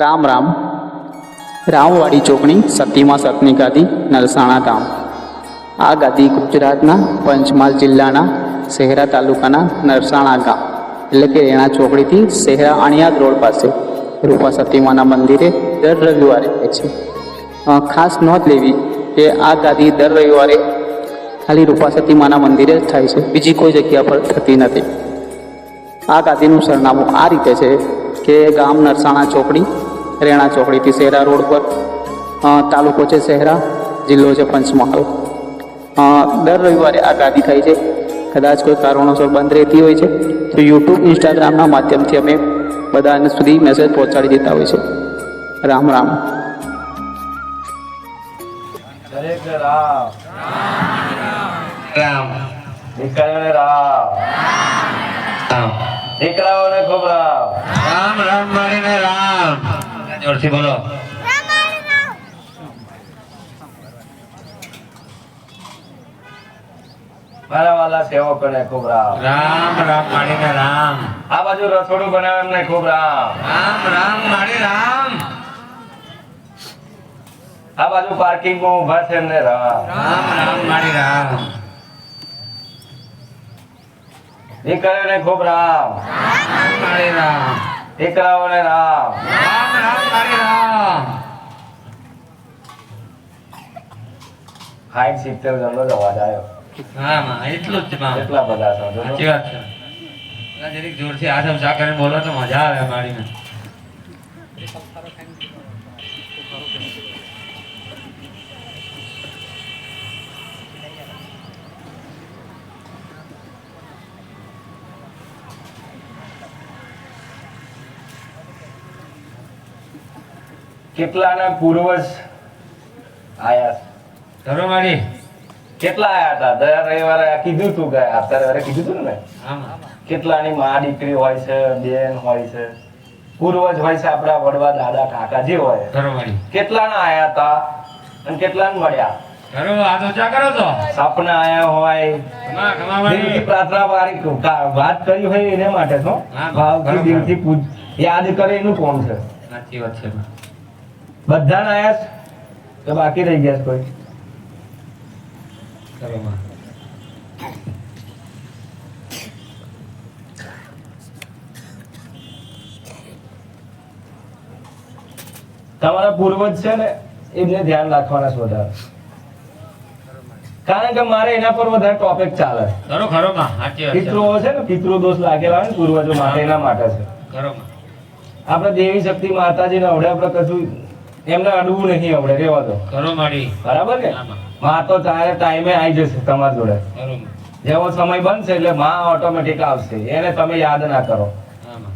રામ રામ. રામવાડી ચોકણી સતીમાં સતની ગાદી નરસાણા ગામ. આ ગાદી ગુજરાતના પંચમહાલ જિલ્લાના શહેરા તાલુકાના નરસાણા ગામ એટલે કે રેણા ચોકડીથી શહેરા અણિયાદ રોડ પાસે રૂપા સતીમાના મંદિરે દર રવિવારે થાય છે. ખાસ નોંધ લેવી કે આ ગાદી દર રવિવારે ખાલી રૂપા સતીમાના મંદિરે જ થાય છે, બીજી કોઈ જગ્યા પર થતી નથી. આ ગાદીનું સરનામું આ રીતે છે કે ગામ નરસાણા ચોકડી, રેણા ચોકડીથી શહેરા રોડ પર, તાલુકો છે શહેરા, જિલ્લો છે પંચમહાલ. દર રવિવારે આ ગાદી થાય છે. કદાચ કોઈ કારણોસર બંધ રહેતી હોય છે તો યુટ્યુબ, ઇન્સ્ટાગ્રામના માધ્યમથી અમે બધાને સુધી મેસેજ પહોંચાડી દેતા હોય છે. રામ રામ. દરેક રામ રામ દીકરાઓને રામ રામ દીકરાઓને ખૂબ રામ રામ રામ મારીને રામ. જોરથી બોલો. મારા વાલા સેવકોને ખૂબ રામ રામ રામ માડીને રામ. આ બાજુ રસોડું બનાવે એમને ખૂબ રામ રામ રામ માડી રામ. આ બાજુ પાર્કિંગમાં ઊભા છે એમને રામ રામ રામ માડી રામ. દીકરીઓને ખૂબ રામ રામ માડી રામ. દીકરાઓને રામ રામ રામ માડી રામ. 60-70 જણનો જ અવાજ આવ્યો. હા માં એટલું જ માં. કેટલા બધા છો જો. સાચી વાત છે. જરીક જોરથી આસમ સા કરીને બોલો તો મજા આવે માડીને. કેટલાના પૂર્વજ આયા છે? ધરો માડી. કેટલા આયા હતા? દર રવિવારે આ કીધું તું ગયા અત્યારે કીધું તું ને. હા માં. કેટલાની માં દીકરી હોય છે, બેન હોય છે, પૂર્વજ હોય છે, આપણા વડવા દાદા કાકા જે હોય. ધરો માડી. કેટલાના આયા હતા અને કેટલાને મળ્યા? ધરો આ તો ચા કરો છો. સપના આયા હોય, કમા કમા દિલથી માડી. પ્રાર્થના વાળી વાત કરી હોય એને માટે છો. હા, ભાવથી બરાબર. દિલથી યાદ કરે એનું કોણ છે? સાચી વાત છે માં. બધાને આયા છે કે બાકી રહી ગયા છે કોઈ? ધરો માં. તમારા પૂર્વજ છે ને એમને ધ્યાન રાખવાના છે વધારે, કારણ કે મારે એના પર વધારે ટોપિક ચાલે. ધરો ખરો માં. સાચી વાત છે. પિતૃઓ છે ને, પિતૃ દોષ લાગેલા હોય ને પૂર્વજો માટે, એના માટે છે. ખરો માં. આપણે દેવી શક્તિ માતાજીને અવડે આપણે કશું એમને અડવું નહીં, અવડે રેવા દો. ખરો માડી. બરાબર ને? હા માં. માં તો તારે ટાઈમે આવી જશે તમારી જોડે. ખરો માં. જેવો સમય બનશે એટલે માં ઓટોમેટિક આવશે, એને તમે યાદ ના કરો. હા માં.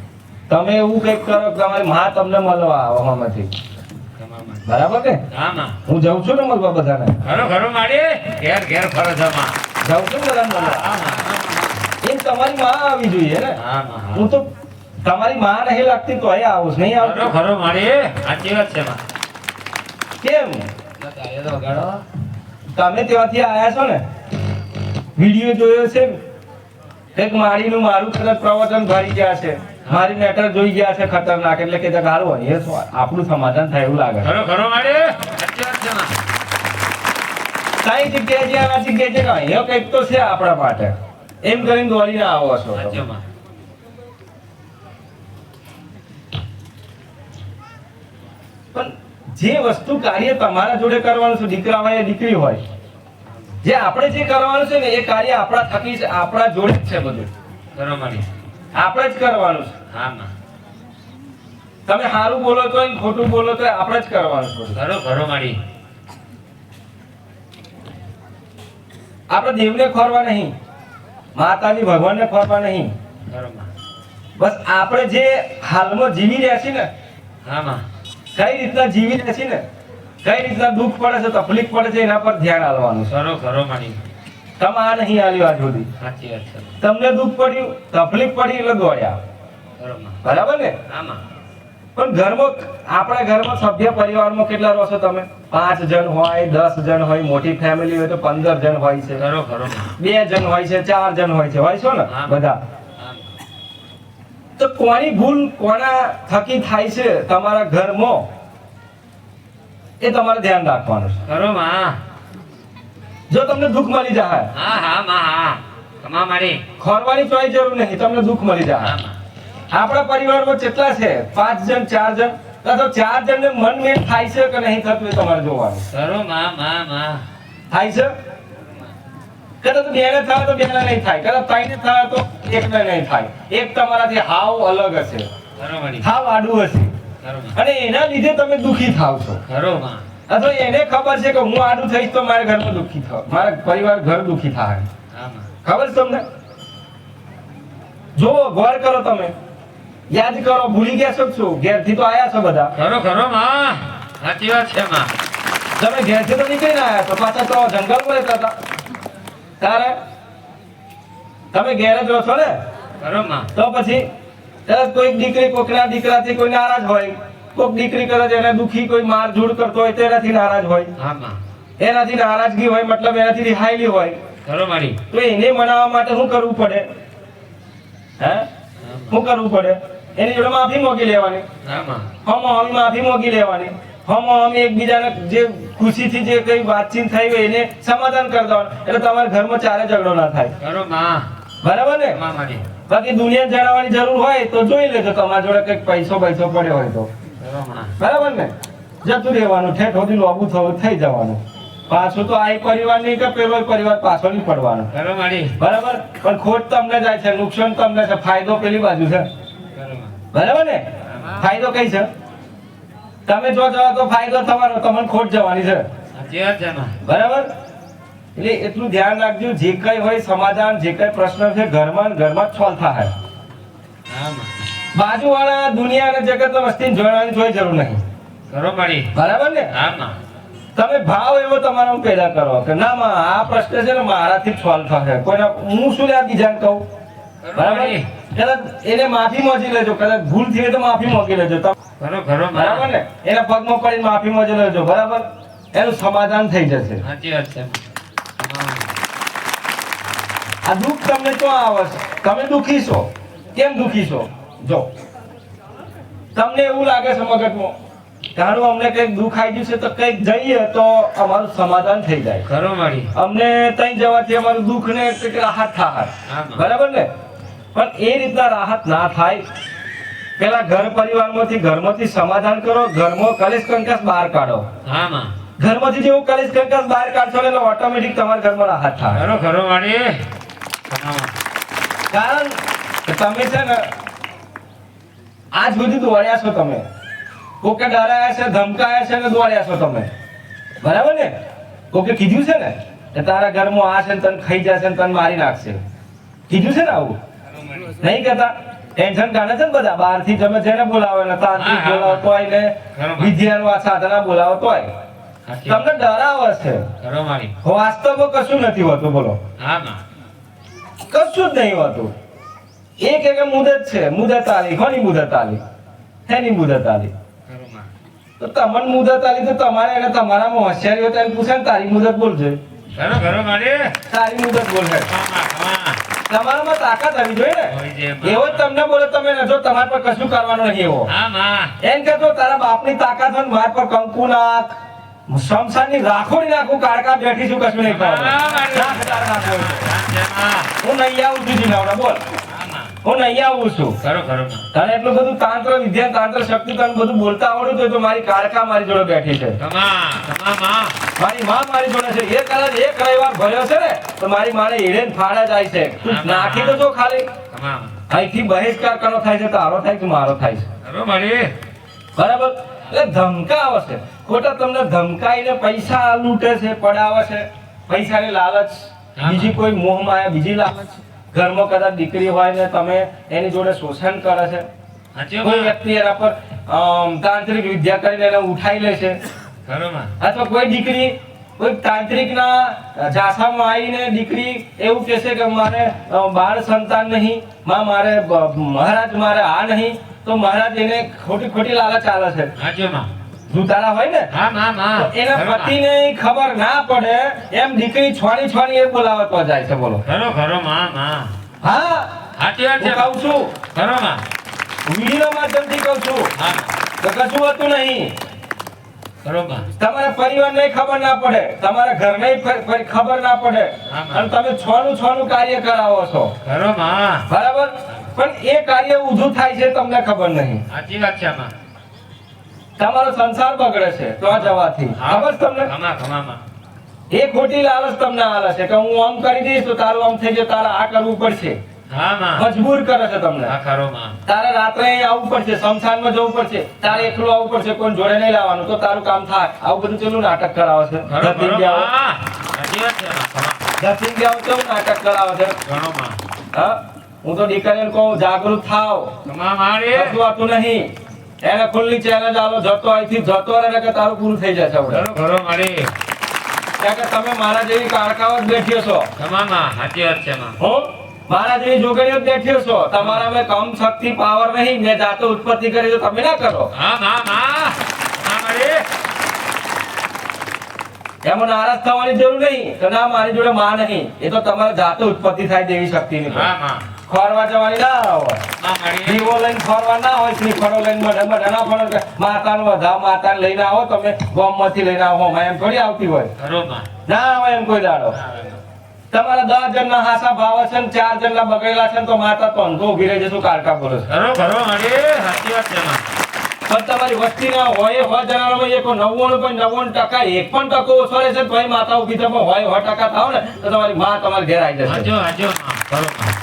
તમે એવું કંઈક કરો કે તમારી માં તમને મળવા આવે આમાંથી. કમા માં. બરાબર ને? હા માં. હું જાઉં છું ને મળવા બધાને, ખરો ખરો માડી. ઘેર ઘેર ફરો છો માં. જાઉં છું ને બધાને મળવા. હા માં. એમ તમારી માં આવી જોઈએ ને. હા માં. હું તો તમારી માં નહીં લાગતી તો અહીંયા આવું છું, નહીં ખરો આવતું? ખરો માડી. સાચી વાત છે માં. કેમ? તારે તો વગાડો. તમે ત્યાંથી આયા છો ને, વિડીયો જોયો છે ને? એક મારીનું મારું કદાચ પ્રવચન ભરી ગયા છે, મારી મેટર જોઈ ગયા છે ખતરનાક, એટલે કે હારું હોય એ શું આપણું સમાધાન થાય એવું લાગે. ખરો ખરો માડી. સાચી વાત છે માં. કઈ જગ્યાએ છે, આ જગ્યાએ છે, અહીંયા કંઈક તો છે આપણા માટે, એમ કરીને દોડીને આવો છો તમે. સાચો માં. પણ જે વસ્તુ કાર્ય તમારા જોડે કરવાનું છે, દીકરા હોય દીકરી હોય, જે આપણે જે કરવાનું છે ને એ કાર્ય આપણા થકી છે, આપણા જોડે જ છે બધું. ખરો માડી. આપણે જ કરવાનું છે. હા માં. તમે સારું બોલો તો ખોટું બોલો તો આપણે જ કરવાનું છે બધું. ખરો ખરો માડી. આપણે દેવને ખોરવા નહીં, માતાજી ભગવાનને ખોરવા નહીં, ખરો માં. બસ આપણે જે હાલમાં જીવી રહ્યા છીએ ને, હા માં. કઈ રીતના જીવી રહ્યા છીએ ને, કઈ રીતના દુઃખ પડે છે, તકલીફ પડે છે, એના પર ધ્યાન આપવાનું છે. ખરો ખરો માડી. તમે આ નહીં આવ્યું આજ સુધી, સાચી વાત છે. તમને દુઃખ પડ્યું, તકલીફ પડી એટલે દોડ્યા. ખરો માં. બરાબર ને? હા માં. પણ ઘરમાં, આપણા ઘરમાં સભ્ય પરિવારમાં કેટલા રહો છો તમે? 5 જણ હોય, 10 જણ હોય, મોટી ફેમિલી હોય તો 15 જણ હોય છે, ખરો ખરો માં. 2 જણ હોય છે, 4 જણ હોય છે, હોય છો ને હા. બધા? હા. તો કોની ભૂલ કોના થકી થાય છે તમારા ઘરમાં એ તમારે ધ્યાન રાખવાનું છે. ખરો માં. જો તમને દુઃખ મળી જાય હા હા માં હા. કમા મારી. ખોરવાની કોઈ જરૂર નહીં, તમને દુઃખ મળી જાય. હા માં. આપણા પરિવારમાં કેટલા છે? 5 જણ 4 જણ. તો 4 જણને મન મેળ થાય છે કે નહીં થતું એ તમારે જોવાનું. ખરો માં માં માં. થાય છે? કદાચ બેને થાય તો બેને નહીં થાય, કદાચ ત્રણે થાય તો એકને નહીં થાય. એક તમારાથી હાવ અલગ હશે, ખરો મારી. હાવ આડું હશે, ખરો માં. અને એના લીધે તમે દુઃખી થાવ છો. ખરો માં. અથવા એને ખબર છે કે હું આડું થઈશ તો મારા ઘરમાં દુઃખી થાવ, મારા પરિવાર ઘર દુઃખી થાય. હા માં. ખબર છે તમને? જોવો, ગૌર કરો, તમે યાદ કરો. ભૂલી ગયા છો શું? ઘેરથી તો આયા છો બધા, ખરો ખરો માં. સાચી વાત છે માં. તમે ઘેરથી તો નીકળીને આયા છો, પાછા તો જંગલમાં રહેતા હતા. તારે તમે ઘેર જ રહો છો ને, ખરો માં. તો પછી કદાચ કોઈક દીકરી કોકના દીકરાથી કોઈ નારાજ હોય, કોઈક દીકરી કદાચ એને દુખી કોઈ મારઝૂડ કરતો હોય તેનાથી નારાજ હોય, હા માં. એનાથી નારાજગી હોય, મતલબ એનાથી રિહાયેલી હોય, ખરો મારી. તો એને મનાવવા માટે શું કરવું પડે? હે, શું કરવું પડે? એની જોડે માફી માંગી લેવાની. હા માં. હમ માફી માંગી લેવાની. હમ એકબીજાને જે ખુશીથી જે કઈ વાતચીત થઈ હોય એને સમાધાન કરી દેવાનું, એટલે તમારા ઘરમાં ચારે ઝઘડો ના થાય. ખરો માં. બરાબર ને? માં મારી. બાકી દુનિયા જણાવવાની જરૂર હોય તો જોઈ લેજો, તમારા જોડે કઈક પૈસો પડ્યો હોય તો. ખરો માં. બરાબર ને? જતું રહેવાનું, ઠેઠ સુધી લોબુ થઈ જવાનું. પાછું તો આ પરિવાર નહીં કે પેલો પરિવાર પાછો નહીં પડવાનો. ખરો મારી. બરાબર? પણ ખોટ તમને જાય છે, નુકસાન તમને છે, ફાયદો પેલી બાજુ છે. ખરો માં. બરાબર ને? ફાયદો કઈ છે? તમે જો જાઓ તો ફાયદો થવાનો, તમને ખોટ જવાની છે. સાચી વાત છે માં. બરાબર? એટલે એટલું ધ્યાન રાખજો, જે કઈ હોય સમાધાન, જે કઈ પ્રશ્ન છે ઘરમાં ને ઘરમાં જ સોલ્વ થાય. હા માં. બાજુવાળા દુનિયા અને જગત વસ્તીને જોડવાની કોઈ જરૂર નહીં. ખરો મારી. બરાબર ને? હા માં. તમે ભાવ એવો તમારામાં પેદા કરો કે ના માં આ પ્રશ્ન છે ને મારાથી જ સોલ્વ થશે, કોઈને હું શું લે બીજાને કહું. ખરો બરાબર? મારી. કદાચ એને માફી માંગી લેજો, કદાચ ભૂલ થઈ હોય તો માફી માંગી લેજો તમે. ખરો ખરો બરાબર માં. ને? એના પગમાં પડીને માફી માંગી લેજો. બરાબર? એનું સમાધાન થઈ જશે. સાચી વાત છે. આ દુઃખ તમને ક્યાં આવે છે? તમે દુઃખી છો. કેમ દુઃખી છો? જો તમને એવું લાગે છે મગજમાં તારું અમને કઈક દુઃખ આવી ગયું છે તો કઈક જઈએ તો અમારું સમાધાન થઈ જાય, ખરો મારી. અમને ત્યાં જવાથી અમારું દુઃખ ને કઈક રાહત થાય. હા. બરાબર ને? પણ એ રીતના રાહત ના થાય. પેલા ઘર પરિવારમાંથી ઘરમાંથી સમાધાન કરો, ઘરમાં કલેશ કંકાસ બહાર કાઢો. હા માં. ઘરમાંથી જેવું કલેશ કંકાસ બહાર કાઢશો ને એટલે ઓટોમેટિક તમારા ઘરમાં રાહત થાય. ખરો ખરો મારી. હા. કારણ કે તમે છે ને આજ સુધી દોડ્યા છો, તમે કોકે ડરાયા છે, ધમકાયા છે ને દોડ્યા છો તમે. બરાબર ને? કોકે કીધું છે ને કે તારા ઘરમાં આ છે ને તને ખાઈ જશે ને તને મારી નાખશે, કીધું છે ને આવું? નહીં કહેતા? ટેન્શન કાઢે છે ને બધા બહારથી, તમે જેને બોલાવો ને તાંત્રિક હા, હા, બોલાવો તોય ને બરાબર. વિદ્યાનો સાધના બોલાવો તોય સાચી વાત. તમને ડરાવે છે. ખરો મારી. વાસ્તવમાં કશું નથી હોતું. બોલો, હા માં. કશું જ નહીં હોતું. એક એક મુદત છે, મુદત આલી. કોની મુદત આલી? એની મુદત આલી. ખરો માં. તો તમને મુદત આલી તો તમારે એને તમારામાં હોશિયારી હોય તો એને પૂછે ને તારી મુદત બોલજે. ખરો ખરો મારી. તારી મુદત બોલશે. હા. તમારામાં તાકાત આવી જોઈએ ને. હોય છે. એવો જ તમને બોલે તમે ને જો તમારા પર કશું કરવાનું નહીં એવો. હા માં. એમ કે જો તારા બાપની તાકાત હોય ને માર પર કંકુ નાખ, શમશાનની રાખોડી નાખું, કાળકા બેઠીશું, કશું નહીં કરવાનું. હા, મારી. નાખ, તાર નાખો. હા છે માં. હું નહીં આવું છું જીનાવડા, બોલ. હા માં. હું નહીં આવું છું. ખરો ખરો માં. તને એટલું બધું તાંત્ર વિદ્યા, તાંત્ર શક્તિ, તને બધું બોલતા આવડ્યું હોય તો મારી કાળકા મારી જોડે બેઠી છે. કમા માં. મારી માં મારી જોડે છે. એ કદાચ એક રવિવાર ભર્યો છે ને તો મારી માને હીડે ને ફાડા જાય છે. તું નાખી તો જો ખાલી. કમા. અહીંથી બહિષ્કાર કરવાનો થાય છે, તારો થાય કે મારો થાય છે. ખરો મારી. બરાબર? એટલે ધમકાવે છે, ખોટા તમને ધમકાઈને પૈસા લૂંટે છે, પડાવે છે, પૈસાની લાલચ, બીજી કોઈ મોહ માયા, બીજી લાલચ. ઘરમાં કદાચ દીકરી હોય ને તમે એની જોડે શોષણ કરે છે. સાચી કોઈ વાત. વ્યક્તિ એના પર તાંત્રિક વિદ્યા કરીને એને ઉઠાઈ લે છે, ખરો માં. અથવા કોઈ દીકરી કોઈ તાંત્રિકના જાસામાં આવીને દીકરી એવું કહેશે કે મારે બાળ સંતાન નહીં, મારે મહારાજ મારે આ નહીં, તો મહારાજ એને ખોટી ખોટી લાલચ ચાલે છે. સાચી માં. દૂતારા હોય ને હા માં. તો એના પતિને ખબર ના પડે એમ દીકરી છોડી છોડી એ બોલાવવા તો જાય છે. બોલો. ખરો ખરો માં. હા, સાચી વાત હું છે. કહું છું ખરો માં. વિડીયો માધ્યમથી કહું છું હા તો કશું હોતું નહીં. બરોબર તમારા પરિવારને ખબર ના પડે, તમારા ઘરને ખબર ના પડે, હા. અને તમે છોનું કાર્ય કરાવો છો, બરોબર બરાબર? પણ એ કાર્ય ઊંધું થાય છે તમને ખબર નહીં. સાચી વાત છે આમાં તમારો સંસાર બગડે છે તો આ જવાથી. ખબર છે તમને? ખમામાં એ ખોટી લાલચ તમને આલે છે કે હું આમ કરી દઈશ તો તારું આમ થઈ જાય, તારે આ કરવું પડશે, હા માં મજબૂર કરે છે તમને. હા ખરો માં તારે રાત્રે અહીં આવવું પડશે, સ્મશાનમાં જવું પડશે, તારે એકલું આવવું પડશે, કોઈ જોડે નહીં લાવવાનું તો તારું કામ થાય. આવું બધું ચેલું નાટક કરાવે છે. ખરો જતીન ખરો ગયા માં સાચી વાત છે માં ખમા જતીન ગયા કેવું નાટક કરાવે છે. ઘણો માં હા, હું તો દીકરીને કહું જાગૃત થાવ, ખમા મારે કશું વાતું નહીં. એને ખુલ્લી ચેલેન્જ આલો, જતો અહીંથી જતો રહે કે તારું પૂરું થઈ જશે હવે. ખરો ખરો મારે કારણ કે તમે મારા જેવી કારકાઓ જ બેઠ્યો છો, ખમામાં સાચી વાત છે માં હો મારા જેવી જોગણીઓ જ બેઠ્યો છો. તમારા મેં કમ શક્તિ પાવર નહીં, મેં જાતે ઉત્પત્તિ કરી તો તમે ના કરો. હા માં મારે એમાં નારાજ થવાની જરૂર નહીં કે ના મારી જોડે માં નહીં. એ તો તમારે જાતે ઉત્પત્તિ થાય તેવી શક્તિ ની. હા માં ખોરવા જવાની ના હોય, મારે દીવો લઈને ખોરવા ના હોય, શ્રીફળો લઈને બધા ના ફળો કે માતાનો વધાવ માતાને લઈને આવો તમે, ગોમમાંથી લઈને આવો, એમ થોડી આવતી હોય. ખરો માં ના આવે એમ કોઈ દાડો. તમારા 10 જણના હાસા ભાવ છે ને 4 જણના બગડેલા છે ને તો માતા તો અંધો ઉભી રહી જશે, કારકા બોલે છે. ખરો ખરો મારે સાચી વાત છે માં પણ તમારી વસ્તી ના હોય 100 જણામાં એક 99.99% એક પણ ટકો ઓછો રહેશે તો એ માતા ઉભી થાય. પણ હોય 100% થાવ ને તો તમારી માં તમારા ઘેર આવી જશે. હાજો હાજો માં ખરો માં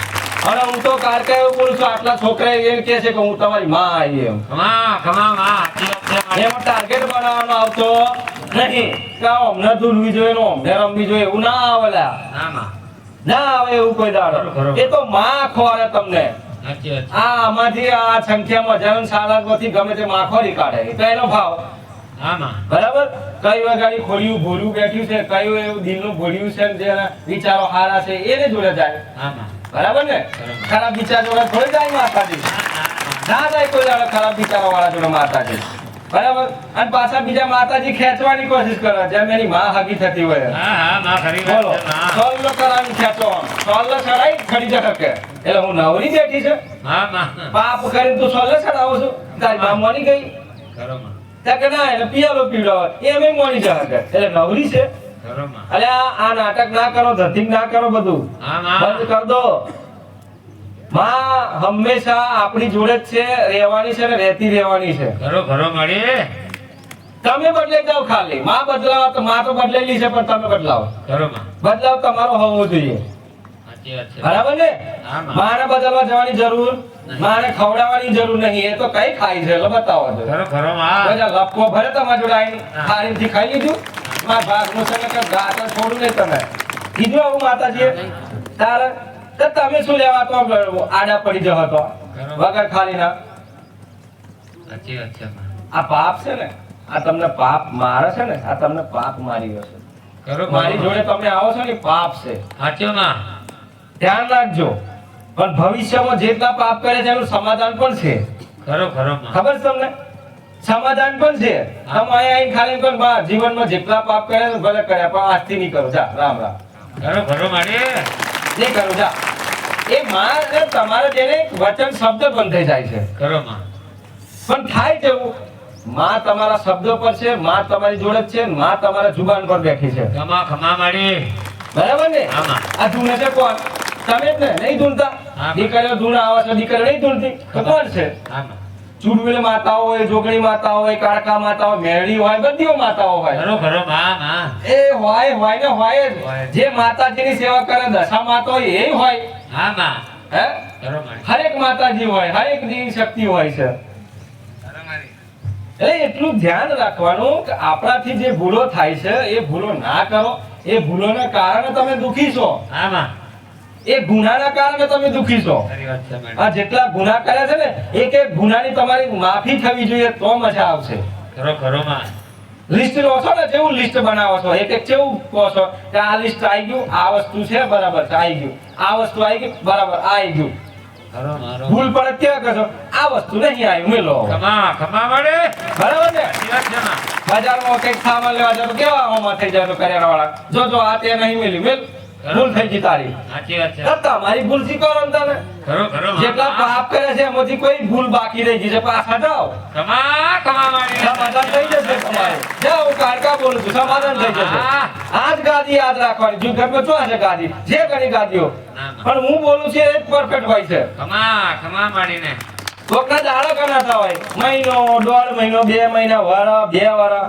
અને હું તો કારકા એવું બોલું છું, આટલા છોકરા એમ કે છે કે હું તમારી માં આવી એમ. ખમા માં સાચી વાત છે મારે એમાં ટાર્ગેટ બનાવવાનો આવતો નહીં કે આ અમને દૂરવી જોઈએ ને અમને રમવી જોઈએ, એવું ના આવે લ્યા. ના માં ના આવે એવું કોઈ દાડો. બરોબર. એ તો માં ખોરે તમને. સાચી વાત છે આ આમાંથી આ સંખ્યામાં હજારો સાલામાંથી ગમે તે માં ખોરી કાઢે, એ તો એનો ભાવ. હા માં બરાબર? કઈ વગાડી ખોલ્યું ભૂર્યું બેઠ્યું છે, કયું એવું દિલનું ભૂર્યું છે ને જેના વિચારો હારા છે એને જોડે જાય. હા માં બરાબર ને? બરાબર. ખરાબ વિચાર જોડે થોડી જાય માતાજી. ના જાય કોઈ દાડો ખરાબ વિચારો વાળા જોડે માતાજી. બરાબર? અને પાછા બીજા માતાજી ખેંચવાની કોશિશ કરે જેમ એની માં હગી થતી હોય. હા હા માં ખરી બોલો, વાત છે માં સોલ્લો કરાવી ખેંચો, સોલ્લો ચડાઈ ખડી જશે કે એટલે હું નવરી બેઠી છે, હા માં પાપ કરીને તું સોલ્લો ચડાવો છું, તારી માં મોની ગઈ. ખરો માં ત્યાં કે ના એને પિયાલો પીવડાવે એ અમે મોની જશે કે એટલે નવરી છે. ખરો માં અલે આ નાટક ના કરો, ધતિંગ ના કરો, બધું હા માં બંધ કર દો. માં હંમેશા આપણી જોડે જ છે, રહેવાની છે ને રહેતી રહેવાની છે. ખરો ખરો મારે તમે બદલાઈ જાઓ ખાલી, માં બદલાવો તો માં તો બદલેલી છે પણ તમે બદલાવો. ખરો માં બદલાવ તમારો હોવો જોઈએ. સાચી વાત છે બરાબર ને? હા, માં. માને બદલવા જવાની જરૂર, નહીં. માને ખવડાવવાની જરૂર નહીં. એ તો કઈ ખાય છે એટલે બતાવો છો. ખરો ખરો માં બધા લપકો ભરે તમારા જોડે આવીને હા. થાળીથી ખાઈ લીધું. મારા ભાગનું છે ને કે ગાતા છોડું નહીં તમે. કીધું આવું માતાજીએ? તારે તો તમે શું લેવા તો આડા પડી જવા તો વગર ખાલીના. સાચી વાત છે માં આ પાપ છે ને, આ તમને પાપ મારે છે ને, આ તમને પાપ મારી હશે. ખરો મારી જોડે તમે આવો છો ને એ પાપ છે, સાચો માં ધ્યાન રાખજો. પણ ભવિષ્યમાં જેટલા પાપ કરે છે એનું સમાધાન પણ છે. ખરો ખરો માં ખબર છે તમને? સમાધાન પણ છે. હા. તમે અહીં ખાલી પણ બા જીવનમાં જેટલા પાપ કર્યા ને ભલે કર્યા પણ આજથી નહીં કરો. જા રામ રામ ખરો ખરો મારે નહીં કરો. જા એ માં ને તમારે જેને વચન શબ્દ બંધ થઈ જાય છે. ખરો માં પણ થાય તેવું માં તમારા શબ્દો પર છે, માં તમારી જોડે જ છે, માં તમારા જુબાન પર બેઠી છે. ખમા મારી બરાબર ને? હા, માં. આ ધૂણે છે કોણ? તમે જ ને? નહીં ધૂણતા? હા, માં. દીકરીઓ ધૂણ આવે છે, દીકરીઓ નહીં ધૂણતી તો કોણ છે? હા માં ચૂડવેલ માતાઓ હોય, જોગણી માતાઓ હોય, કાળકા માતાઓ, મેરડી હોય, બધીઓ માતાઓ હોય. ખરો ખરો માં એ હોય ને હોય જ. હોય. જે માતાજીની સેવા કરે દશા માતા હોય એ હોય. હા માં હે? ખરો મારી હરેક માતાજી હોય, હરેક દેવી શક્તિ હોય છે. ખરો મારી એટલે એટલું ધ્યાન રાખવાનું કે આપણાથી જે ભૂલો થાય છે એ ભૂલો ના કરો. એ ભૂલોના કારણે તમે દુખી છો, હા માં એ ગુનાના કારણે તમે દુખી છો. ખરી વાત છે મેડમ આ જેટલા ગુના કર્યા છે ને એક એક ગુનાની તમારી માફી થવી જોઈએ તો મજા આવશે. ખરો ખરો માં લિસ્ટ લો છો ને, જેવું લિસ્ટ બનાવો છો, એક એક કેવું કહો છો કે આ લિસ્ટ આવી ગયું, આ વસ્તુ છે બરાબર છે આવી ગયું, આ વસ્તુ આવી ગઈ બરાબર આ આવી ગયું. ખરો મારો ભૂલ પડે કેવા કરશો આ વસ્તુ નહીં આવી મેલો. ખમા મળે બરાબર ને? સાચી વાત છે માં બજારમાં કંઈક સામાન લેવા જાવ તો કેવા હોમાં થઈ જાય તો કરિયાણા વાળા જો આ તે નહીં મેલી મેલ. ભૂલ થઈ ગઈ તારી સાચી વાત છે તો તમારી ભૂલ શીખવાડો ને તમે ખરો ખરો જેટલા પાપ કરે છે એમાંથી કોઈ ભૂલ બાકી રહી ગઈ છે પાછા જાઓ કમા મારી સમાધાન થઈ જશે તમારે જાઓ હું કારકા બોલું છું સમાધાન થઈ જશે આ જ ગાદી યાદ રાખવાની જો ઘરમાં શું છે ગાદી જે ઘણી ગાદીઓ પણ હું બોલું છું એ જ પરફેક્ટ હોય છે કમા મારીને કોકના દાડા ગણાતા હોય મહિનો 1.5 મહિનો 2 મહિના વરા 2 વરા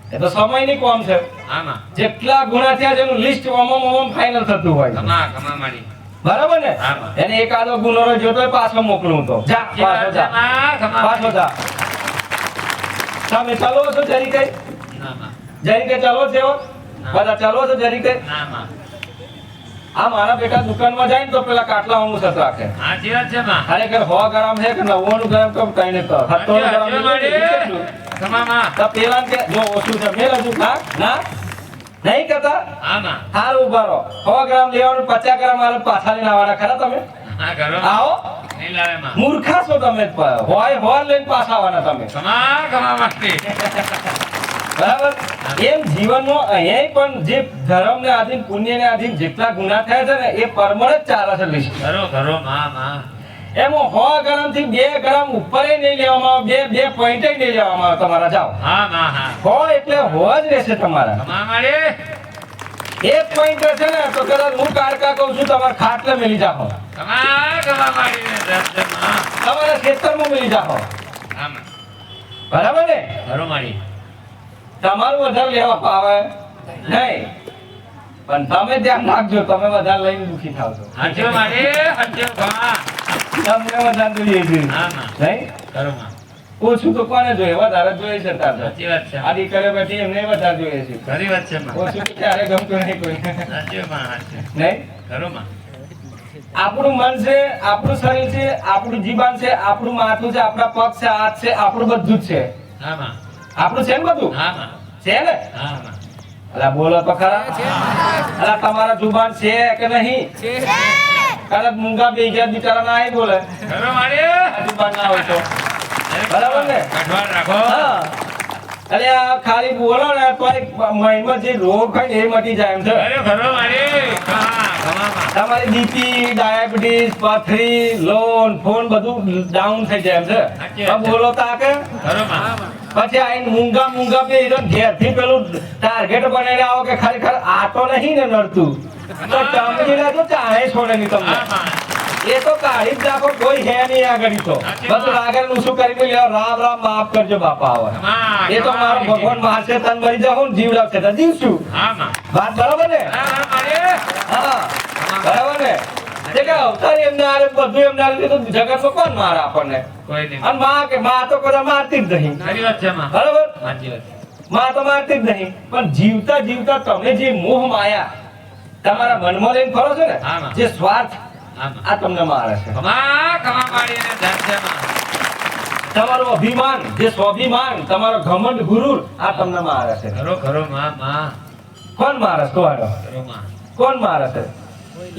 એ તો સમયની કોમ છે આમાં જેટલા ગુના થયા છે એનું લિસ્ટ ઓમમ ફાઇનલ થતું હોય છે. કમા મારી બરાબર ને આમાં. એને એકાદો ગુનો રહ્યો તો પાછો મોકલું તો જા પાછો જા પાછો જા તમે ચાલો છો જરી કઈ જરી કઈ ચાલો છો બધા ચાલો છો જરી કઈ આ મારા બેટા દુકાનમાં જાય ને તો પેલા કાટલા હું સત રાખે સાચી વાત છે માં અરે કે 100 ગ્રામ છે કે 90 ગ્રામ કમ કઈ ને તો 70 ગ્રામ કેટલું? કમામાં તો પેલા કે જો ઓછું છે મેલ હજુ ના ના નહીં કરતા આમાં હાલ ઉભા રહો 100 ગ્રામ લેવાનું 50 ગ્રામ મારે પાછા લઈને આવવાના ખરા તમે હા કરો આવો નહીં લાવે માં મૂર્ખા છો તમે હોય લઈને પાછા આવવાના તમે કમા મારી બરાબર એમ જીવનમાં અહીંયા પણ જે ધર્મને આધીન પુણ્યને આધીન જેટલા ગુના થયા છે ને એ પરમણ જ ચાલે છે લિસ્ટ કરો માં એમાં 100 ગ્રામ થી 2 ગ્રામ ઉપર નહીં લેવામાં આવે બે પોઈન્ટ નહીં લેવામાં આવે તમારા જાઓ હા હો એટલે હો જ રહેશે તમારા કમા મારી એક પોઈન્ટ છે ને તો કદાચ હું કારકા કહું છું તમારા ખાટલે મેલી જાઓ કમા મારીને માં તમારા ખેતરમાં મેલી જાઓ આમાં બરાબર ને કરો મારી તમારું વધારે લેવા પાવે નહીં પણ તમે ધ્યાન રાખજો તમે વધારે લઈને દુખી થાવ છો હાચો મારી હાચો કમા તમને વધારે જોઈએ છે આમાં નહીં કરો માં ઓછું તો કોને જોઈએ વધારે જોઈએ છે તાર સાચી વાત છે આ દીકરીઓ બેઠી એમને વધારે જોઈએ છે ખરી વાત છે માં ઓછું તો ક્યારે ગમતું નહીં કોઈ હાચો માં હાચો નહીં કરો માં આપણું મન છે આપણું શરીર છે આપણું જીવન છે આપણું માથું છે આપણા પગ છે હાથ છે આપણું બધું જ છે આમાં આપણું છે ને બધું આમાં છે ને આમાં અલા બોલો તો ખરા અલા તમારા જુબાન છે કે નહીં કદાચ મૂંગા બે ગયા બિચારા ના આય બોલે કરો મારી આ જુબાન ના હોય તો બરાબર ને કઠવાળ રાખો હા અરે આ ખાલી બોલો ને તો મહિમાં જે રોગ હોય ને એ મટી જાય એમ છે અરે કરો મારી કમામાં તમારી બીપી ડાયાબિટીસ પથરી લોન ફોન બધું ડાઉન થઈ જાય એમ છે હવે બોલો તા કે કરો માં પછી આઈને મૂંગા બે ઘેરથી પેલું ટાર્ગેટ બનાવીને આવો કે ખરેખર આ તો નહીં ને નડતું તો ચમકીને તો ચાહે છોડે નહીં તમને આમાં એ તો કાઢી જ નાખો કોઈ હે નહીં આગળ તો બધું આગળ નું શું કરીને લેવા રામ રામ માફ કરજો બાપા આવે એ તો મારો ભગવાન મારશે તન મરી જાઉં જીવ રાખશે તો જીવશું આમાં વાત બરાબર ને મારી હા બરાબર ને જે કે અવતાર એમને આરે બધું એમને આરે તો જગતમાં કોણ મારે આપણને કોઈ નહીં અને માં તો કદાચ મારતી જ નહીં ખરી વાત છે માં બરાબર સાચી વાત માં તો મારતી જ નહીં પણ જીવતા જીવતા તમે જે મોહ માયા તમારા મનમાં લઈને ફરો છો ને હા, માં. જે સ્વાર્થ આમાં આ તમને મારે છે કમા મારીને ધન છે માં તમારું અભિમાન જે સ્વાભિમાન તમારો ઘમંડ ગુરુર આ તમને મારે છે કરો માં કોણ મારે છે તમારો કરો માં કોણ મારે છે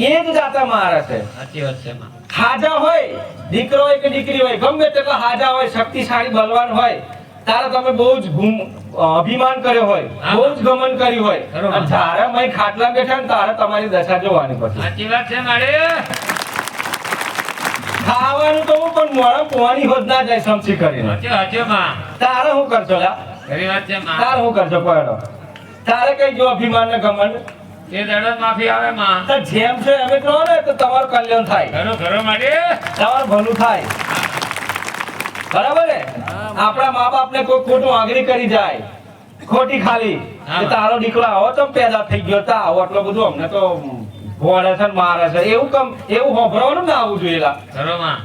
એ જ જાતા મારે છે સાચી વાત છે માં હાજા હોય દીકરો હોય કે દીકરી હોય ગમે તેટલા હાજા હોય શક્તિશાળી બલવાન હોય તારે તમે બહુ જ અભિમાન કર્યો હોય બહુ જ ગમન કર્યું હોય બરોબર. અને જ્યારે મય ખાટલા બેઠા ને તારે તમારી દશા જોવાની પછી સાચી વાત છે મારે ખાવાનું તો હું પણ મોડા પોવાની હોત ના જાય સમસી કરીને હાચો માં તારે શું કરશો લા ખરી વાત છે માં તારે શું કરશો કોયડો તારે કઈ જો અભિમાન ને ઘમંડ તે દડો માફી આવે માં તો જેમ છે એમ જ રહો ને તો તમારું કલ્યાણ થાય કરો મારે તમારું ભલું થાય બરાબર ને આપણા મા બાપ ને કોઈ ખોટું આંગળી કરી જાય ખોટી ખાલી હા. કે તારો દીકરો આવો તો પેદા થઈ ગયો તા આવો એટલો બધું અમને તો ભોળે છે ને મારે છે એવું હોભરવાનું ના આવવું જોઈએ લા. કરો માં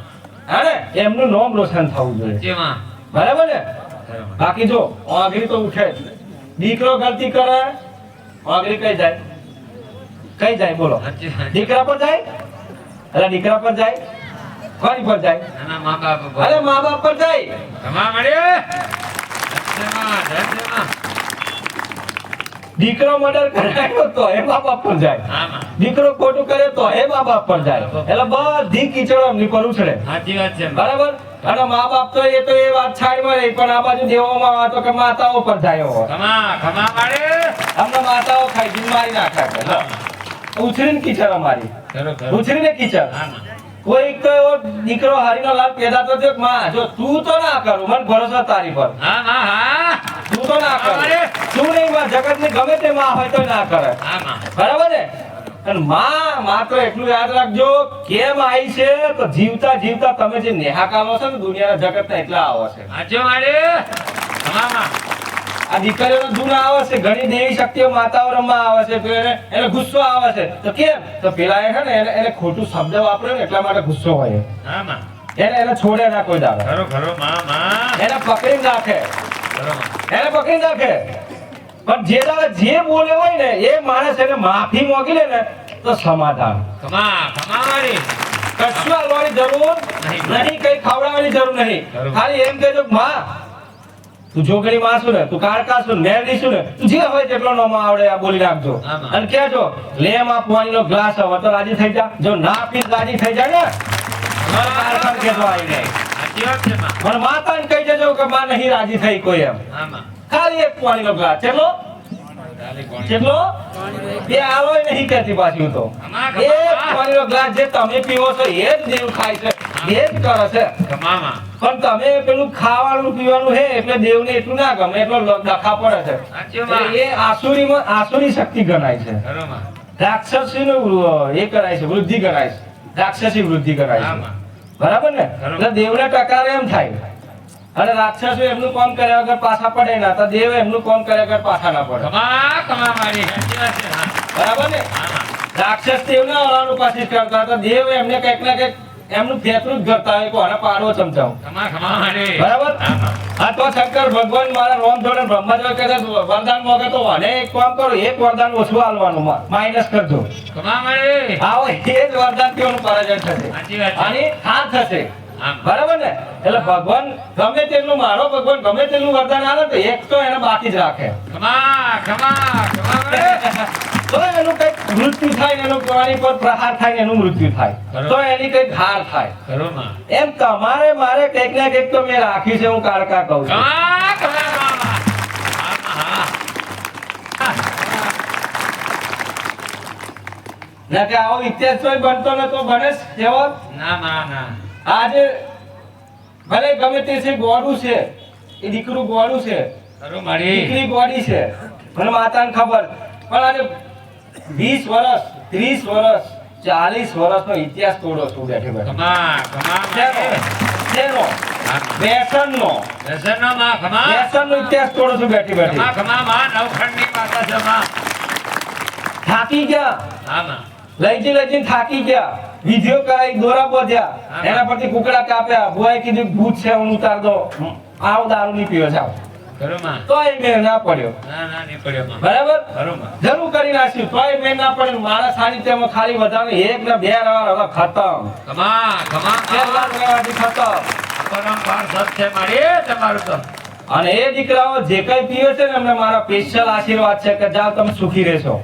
હે ને એમનું નામ રોશન થવું જોઈએ સાચી માં બરાબર ને કરો માં બાકી જો આંગળી તો ઉઠે જ દીકરો ગલતી કરે આંગળી કઈ જાય બોલો સાચી વાત દીકરા પર જાય અરે દીકરા પર જાય કોની પર જાય નાના મા બાપ અરે મા બાપ પર જાય કમા મારે ધન છે માં દીકરો મર્ડર કરાયો તો એ મા બાપ પર જાય આમાં દીકરો ખોટું કરે તો એ મા બાપ પર જાય એટલે બધી કીચડો એમની પર ઉછળે સાચી વાત છે માં. બરાબર અને મા બાપ તો એ વાત છાડમાં રહી પણ આ બાજુ દેવામાં આવે તો કે માતાઓ પર જાય એવો કમા મારે અમને માતાઓ ખાઈ જીવ મારી નાખ્યા ઉછરીને કીચડ અમારી ખરો ખરો ઉછરીને કીચડ હા માં કોઈ તો એવો દીકરો હરીનો લાલ પેદા તો થયો કે માં જો તું તો ના કરું મને ભરોસો તારી પર હા માં હા તું તો ના કર અરે! તું નહીં માં જગત ની ગમે તે માં હોય તો ના કરે હા માં બરાબર ને અને માં માત્ર એટલું યાદ રાખજો કેમ આવી છે તો જીવતા જીવતા તમે જે નેહાકાલો છો ને દુનિયાના જગતના એટલા આવો છે સાચો મારે તમામાં આ દીકરીઓનો ગુણ આવે છે ઘણી દેવી શક્તિઓ માતાઓ રમવા આવે છે તો એને ગુસ્સો આવે છે તો કેમ તો પેલા એ છે ને એને ખોટું શબ્દ વાપરે ને એટલા માટે ગુસ્સો હોય હા માં એને છોડે ના કોઈ દાડો ખરો ખરો માં એને પકડી નાખે ખરો માં એને પકડી નાખે પણ જે દાડે જે બોલે હોય ને એ માણસ એને માફી માંગી લે ને તો સમાધાન ખમા મારી કશું આલવાની જરૂર નહીં કઈ ખવડાવવાની જરૂર નહીં બરોબર. ખાલી એમ કહેજો કે માં તું છોકરી માં છું ને તું કાળકા છું ને મેરડી છું ને તું જે હોય તેટલો નોમો આવડે આ બોલી નાખજો આમાં. અને કહેજો લે માં પાણીનો ગ્લાસ હવે તો રાજી થઈ જા જો ના પી રાજી થઈ જાય ને મને કાળકા કહેતો આવીને સાચી વાત છે માં મને માતાને કહી દેજો કે માં નહીં રાજી થઈ કોઈ એમ હા માં ખાલી એક પાણીનો ગ્લાસ ચેલો ચાલે કોણ કેટલો એ આલોય નહીં કહેતી પાછી હું તો આમાં એ ખમા પાણીનો ગ્લાસ જે તમે પીવો છો એ જ દેવ ખાય છે એ જ કરે છે ખમા માં પણ તમે પેલું ખાવાનું પીવાનું હે એટલે દેવને એટલું ના ગમે એટલો ડખા પડે છે સાચી વાત. એટલે એ આસુરી શક્તિ ગણાય છે ખરો માં રાક્ષસીનું એ કરાય છે વૃદ્ધિ કરાય છે રાક્ષસી વૃદ્ધિ કરાય હા છે માં બરાબર ને બરાબર. એટલે દેવને ટકારે એમ થાય અને રાક્ષસો એમનું કામ કર્યા વગર પાછા પડે ના તો દેવ એમનું કામ કર્યા વગર પાછા ના પડે ખમા મારી સાચી વાત છે હા બરાબર ને હા માં રાક્ષસ દેવના વળાનું પાછી કરતા હતા દેવ એમને કંઈક ના કંઈક એમનું ફેતરું જ કરતા હોય કોને પાડવો ચમચાવ ખમા મારી બરાબર હા માં આ તો શંકર ભગવાન મારા રોમ જોડે બ્રહ્મદેવ કહે છે, વરદાન માંગે તો મને એક કામ કરો એક વરદાન ઓછું આલવાનું માઇનસ કરજો ખમા મારી આવો એ જ વરદાન પીવાનું પરાજય થશે સાચી વાત છે. અને હા થશે આમ. બરાબર ને એટલે ભગવાન ગમે તેટલું મારો ભગવાન ગમે તેટલું વરદાન આલે તો એક તો એને બાકી જ રાખે ખમા મારી તો એનું કઈક મૃત્યુ થાય ને એનું પ્રાણી પર પ્રહાર થાય ને એનું મૃત્યુ થાય બરાબર. તો એની કઈક હાર થાય ખરો માં એમ તમારે મારે કઈક ને કઈક તો મેં રાખ્યું છે હું કાળકા કહું છું ના કે આવો ઇતિહાસ કોઈ બનતો નતો ગણેશ એવો આજે ભલે ગમે તે છે ગોળું છે એ દીકરું ગોળું છે દીકરી ગોળી છે મને માતાને ખબર પણ આજે 20 વર્ષ 30 વર્ષ 40 વર્ષનો ઇતિહાસ તોડો છું બેઠે બેઠે શેનો? વ્યસનનો ઇતિહાસ તોડો છું બેઠી બેઠી થાકી ગયા લઈ થાકી ગયા વિધિઓ કરાઈ દોરા બોધ્યા હા. એના પરથી કુકડા કાપ્યા ભુવાએ કીધું ભૂત છે હું ઉતાર દો આવ દારૂ નહીં પીવો જાવ તોય મેળ ના પડ્યો બરાબર જરૂર કરી નાખ્યું તોય મેળ ના પડ્યો મારા સાનિધ્યમાં ખાલી વધારે એક ને બે વાર હવે ખતમ પહેલા રહેવાથી ખતમ અને એ દીકરાઓ જે કઈ પીવે છે ને એમને મારા સ્પેશિયલ આશીર્વાદ છે કે જાઓ તમે સુખી રહેશો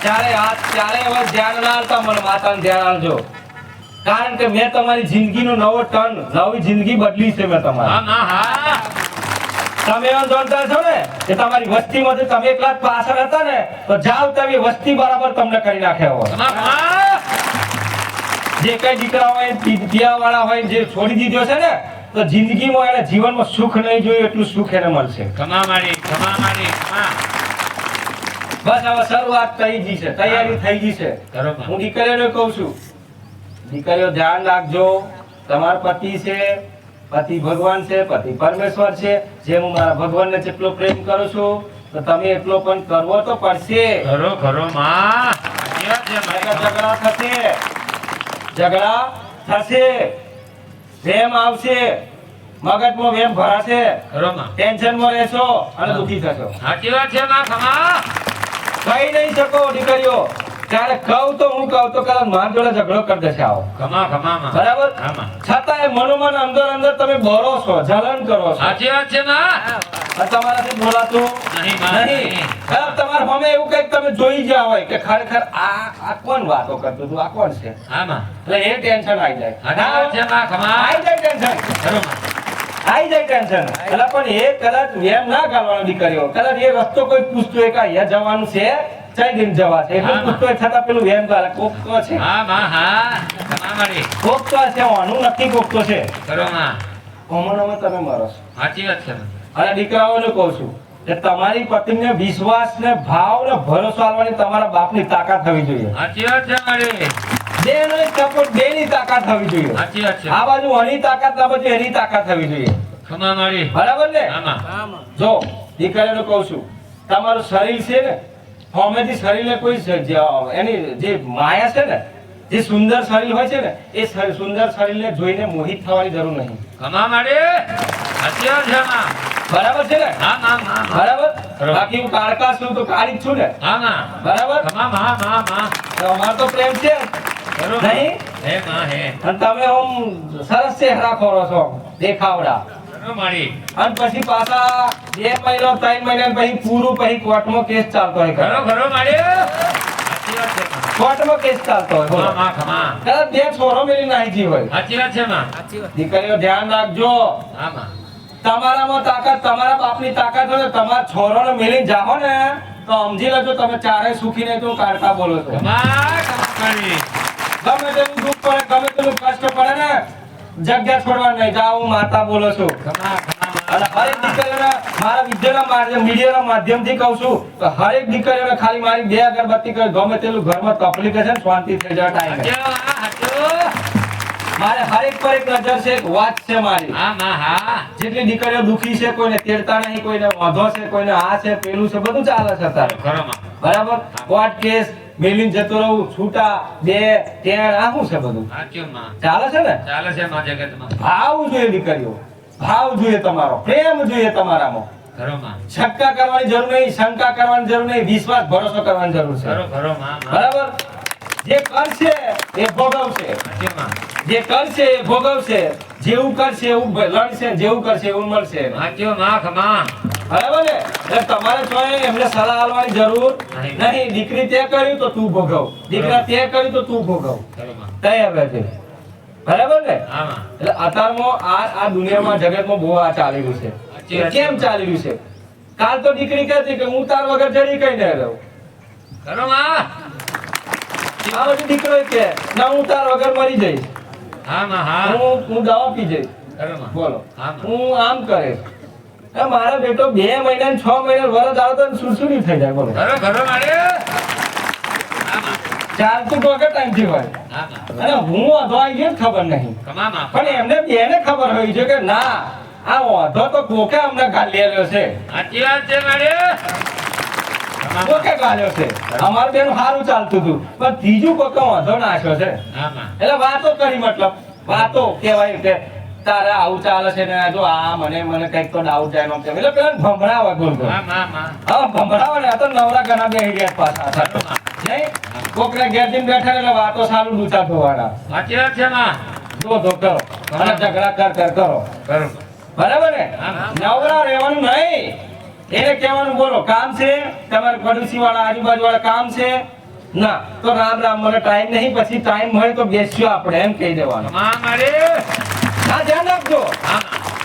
ત્યારે હવે ધ્યાન ના આલતા મને માતાને ધ્યાન આલજો કારણ કે મેં તમારી જિંદગીનો નવો ટર્ન નવી જિંદગી બદલી છે મેં તમારી તમે એમ જાણતા છો ને કે તમારી વસ્તીમાંથી તમે એકલા જ પાછળ હતા ને તો જાઓ તમે વસ્તી બરાબર તમને કરી નાખ્યા હોય જે કઈ દીકરા હોય પીવા વાળા હોય જે છોડી દીધો છે ને તો જિંદગીમાં એને જીવનમાં સુખ નહીં જોયું એટલું સુખ એને મળશે બસ હવે શરૂઆત થઈ ગઈ છે તૈયારી થઈ ગઈ છે હું દીકરીઓને કહું છું દીકરીઓ ધ્યાન રાખજો તમારા પતિ છે પતિ ભગવાન છે પતિ પરમેશ્વર છે જે હું મારા ભગવાનને જેટલો પ્રેમ કરું છું તો તમે એટલો પણ કરવો તો પડશે ઝઘડા થશે વેમ આવશે મગજમાં વેમ ભરાશે ટેન્શનમાં રહેશો અને દુખી થશો કઈ નહીં શકો દીકરીઓ ત્યારે કહું તો હું કહું તો કદાચ માર જોડે ઝઘડો કરી દેશે આવો બરાબર છતાંય મનોમન અંદર અંદર તમે બરો છો જલન કરો છો અને તમારાથી બોલાતું નહીં તમારા સામે એવું કંઈક તમે જોઈ ગયા હોય કે ખરેખર આ કોણ વાતો કરતું હતું આ કોણ છે એટલે એ ટેન્શન આવી જાય આવી જાય ટેન્શન એટલે પણ એ કદાચ વેમ ના કરવાનો દીકરીઓ કદાચ એ રસ્તો કોઈ પૂછતો હોય કે અહીંયા જવાનું છે ચાઈ દિન જવા છે એટલે હા, પૂછતો હોય છતાં પેલું વેમ કરે કોક તો છે હા માં હા ખમા મારી કોક તો છે આનું નક્કી કોક તો છે કરો માં કોમનમાં તમે મરો છો સાચી વાત છે અને દીકરાઓને કહું છું કે તમારી પત્નીને વિશ્વાસ ને ભાવ ને ભરોસો આપવાની તમારા બાપની તાકાત થવી જોઈએ સાચી વાત છે મારી બેનો સપોર્ટ બેની તાકાત થવી જોઈએ સાચી વાત છે આ બાજુ આની તાકાત ના બાજુ એની તાકાત થવી જોઈએ ખમા મારી બરાબર ને આમાં જો દીકરીઓને કહું છું તમારું શરીર છે ને હોમેથી શરીરને કોઈ એની જે માયા છે ને જે સુંદર શરીર હોય છે ને એ સુંદર શરીરને જોઈને મોહિત થવાની જરૂર નહીં ખમા મારી સાચી વાત છે માં બરાબર છે ને હા માં માં બરાબર બાકી હું કાળકા છું તો કાળી જ છું ને હા માં બરાબર ખમા માં માં માં તો અમારો તો પ્રેમ છે કરો નહીં હે માં હે અને તમે આમ સરસ ચહેરા ખોરો છો દેખાવડા કરો મારી અને પછી પાછા 2 મહિના 3 મહિના પછી પૂરું પછી કોર્ટમાં કેસ ચાલતો હોય કરો કરો મારી સાચી વાત છે માં કોર્ટમાં કેસ ચાલતો હોય બોલો ખમા માં ખમા કદાચ 2 છોરો મેલી નાહી જી હોય સાચી વાત છે માં દીકરીઓ ધ્યાન રાખજો હા માં તમારામાં તાકાત તમારા બાપની તાકાત હોય તો તમારા છોરોને મેલી જાહો ને તો સમજી લેજો તમે ચારે સુખી નહીં તો કારકા બોલો છો ખમા મારી ગમે તેનું દુઃખ પડે ગમે તેનું કષ્ટ પડે ને જગ્યા છોડવા નહીં જાઓ હું માતા બોલો છું ખમા ખમા અને હરેક દીકરીઓને મારા વિદ્યાના માધ્યમ મીડિયાના માધ્યમથી કહું છું તો હરેક દીકરીઓને ખાલી મારી 2 અગરબત્તી કરી ગમે તેલું ઘરમાં તકલીફ છે ને શાંતિ થઈ જાય ટાઈમે મારે હરેક પર એક નજર છે એક વાત છે મારી હા માં હા જેટલી દીકરીઓ દુખી છે કોઈને તેડતા નહીં કોઈને વાંધો છે કોઈને આ છે પેલું છે બધું ચાલે છે અત્યારે ખરો માં બરાબર કોર્ટ કેસ મેલીને જતો રહું છૂટા 2 10 આ શું છે બધું સાચું માં ચાલે છે ને ચાલે છે માં જગતમાં ભાવ જોઈએ દીકરીઓ ભાવ જોઈએ તમારો પ્રેમ જોઈએ તમારામાં ખરો માં શંકા કરવાની જરૂર નહીં શંકા કરવાની જરૂર નહીં વિશ્વાસ ભરોસો કરવાની જરૂર છે ખરો ખરો માં બરાબર જે કરશે એ ભોગવશે સાચું માં જે કરશે એ ભોગવશે જેવું કરશે એવું લડશે જેવું કરશે એવું મળશે સાચું માં ખમા બરાબર ને એટલે તમારે જોઈએ એમને સલાહ આપવાની જરૂર નહીં દીકરી તે કર્યું તો તું ભોગવ દીકરા તે કર્યું તો તું ભોગવ ખરો માં તય હવે છે બરાબર ને હા માં એટલે અત્યારમાં આ દુનિયામાં જગતમાં બહુ આ ચાલી રહ્યું છે સાચી વાત છે. કેમ ચાલી રહ્યું છે કાલ તો દીકરી કહેતી કે હું તાર વગર જડી કઈ ન રહું ખરો માં આ બધી દીકરો કે ના હું તાર વગર મરી જઈશ હા માં હા હું દવા પી જઈશ ખરો માં બોલો હા માં હું આમ કરે મારો બેટો 2 મહિના 6 મહિના વરસ આવતો ને સુરસુરી થઈ જાય બોલો ખરો ખરો મારે હા માં ચાલતું તો કે ટાઈમ થી હોય હા માં અને હું વાંધો આવી ગયો ખબર નહીં ખમા માં પણ એમને બેને ખબર હોય છે કે ના આ વાંધો તો કોકે અમને ગાલ્યો છે સાચી વાત છે મારે ખમા માં કોકે ગાલ્યો છે અમારું બેન સારું ચાલતું હતું પણ ત્રીજું કોકે વાંધો નાખ્યો છે હા માં એટલે વાતો કરી મતલબ વાતો કહેવાય કે તારે આવું ચાલે છે ને જો આ મને કઈક તો ડાઉટ જાય નો એટલે પેલા ભમરાવા બોલ બોલ હા માં માં હા ભમરાવા ને આ તો નવરા ઘણા બેહી ગયા પાછા ખરો માં નહીં કોકને ઘેર જઈને બેઠા એટલે વાતો સારું લૂચા ધોવાના સાચી વાત છે માં ધો કરો અને ઝઘડા કર કરો ખરો બરાબર ને હા. નવરા રહેવાનું નહીં એને કહેવાનું બોલો કામ છે તમારે પડોશી વાળા આજુબાજુ વાળા કામ છે ના તો રામ રામ મને ટાઈમ નહીં પછી ટાઈમ મળે તો બેસ્યો આપણે એમ કહી દેવાનું ખમા મારે આ ધ્યાન રાખજો હા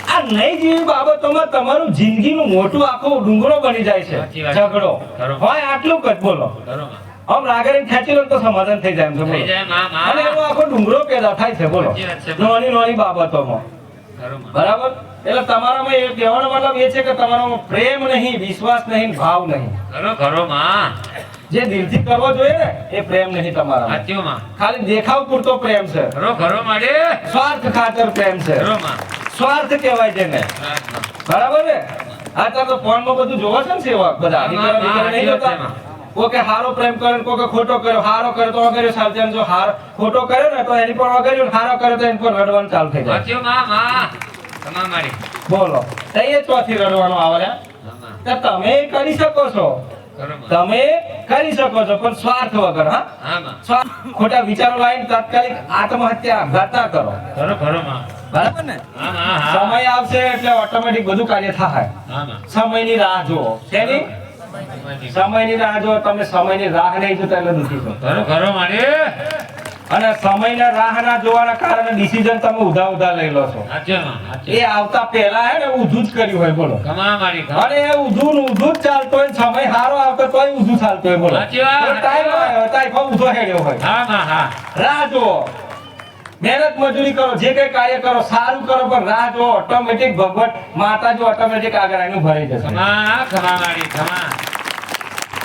આ નહીં જેવી બાબતોમાં તમારું જિંદગીનું મોટું આખો ડુંગરો બની જાય છે સાચી વાત. ઝઘડો ખરો. હોય આટલું જ બોલો ખરો માં આમ રાગરે ખેંચી લો તો સમાધાન થઈ જાય એમ છે થઈ બોલો જાય માં માં અને એનો આખો ડુંગરો પેદા થાય છે બોલો સાચી વાત છે. નાની નાની બાબતોમાં ખરો માં બરાબર એટલે તમારામાં એ કહેવાનો મતલબ એ છે કે તમારામાં પ્રેમ નહીં વિશ્વાસ નહીં ભાવ નહીં ખરો ખરો માં જે દિલથી કરવો જોઈએ ને એ પ્રેમ નહીં તમારામાં સાચું માં ખાલી દેખાવ પૂરતો પ્રેમ છે ખરો ખરો મારે સ્વાર્થ ખાતર પ્રેમ છે ખરો માં સ્વાર્થ કહેવાય જેને રાત માં બરાબર ને અત્યારે તો ફોનમાં બધું જોવો છે ને સેવા બધા હા, હા, દીકરા નહીં હા, જોતા કોકે હારો પ્રેમ કર્યો કોકે ખોટો કર્યો હારો કર્યો તો વગેરે સાલતે જો ખોટો કર્યો ને તો એની પર વગેરે હારો કર્યો તો એની પર રડવાનું ચાલુ થઈ જાય સાચું માં માં ખમા મારી બોલો તો એ ચોથી રડવાનું આવે ને હા માં તો તમે કરી શકો છો ખરો માં તમે કરી શકો છો પણ સ્વાર્થ વગર હા હા માં સ્વાર્થ ખોટા વિચારો લાવીને તાત્કાલિક આત્મહત્યા આપઘાત ના કરો ખરો ખરો માં બરાબર ને હા માં હા સમય આવશે એટલે ઓટોમેટિક બધું કાર્ય થાય હા માં સમયની રાહ જુઓ શેની સમયની રાહ જુઓ તમે સમયની રાહ નહીં જોતા એટલે દુખી છો ખરો ખરો મારે અને સમયના રાહ ના જોવાના કારણે ડિસિઝન તમે ઉધા લઈ લો છો. સાચું માં, સાચું. એ આવતા પહેલા હે ને ઊંધું જ કર્યું હોય બોલો. કમા મારી કમા. અને એ ઊંધું જ ચાલતો હોય ને સમય સારો આવતો તોય ઊંધું ચાલતો હોય બોલો. સાચી વાત. તો ટાઈમ આવ્યો ટાઈમ ઊંધો હેડ્યો હોય. હા માં હા. રાહ જુઓ, મહેનત મજૂરી કરો, જે કઈ કાર્ય કરો સારું કરો, પણ રાહ જુઓ, ઓટોમેટિક ભગવત માતા જો ઓટોમેટિક આગળ આવીને ભરાઈ જશે. કમા મારી કમા.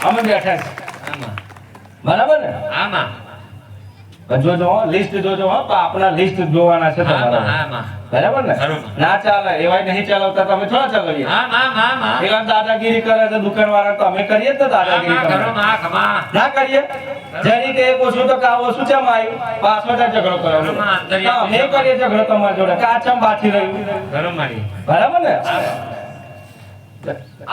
અમે બેઠા છે આમાં બરાબર ને? આમાં જોજો લિસ્ટ જોજો હો, આપણા લિસ્ટ જોવાના છે તમારા. આમાં બરાબર ને? બરાબર. ના ચાલે એવાય નહીં ચલાવતા તમે થોડા ચલાવીએ. આમાં પેલા દાદાગીરી કરે છે દુકાનવાળા, તો અમે કરીએ જ ને દાદાગીરી કરો કરે. માં કમા. ના કરીએ જરી કે એક ઓછું તો કાવ ઓછું ચમ આવ્યું, પાછો ત્યાં ઝઘડો કર્યો. બરાબર, અંતરિયાળ અમે કરીએ ઝઘડો તમારી જોડે કે આ ચમ બાકી રહ્યું. કરો મારી. બરાબર ને?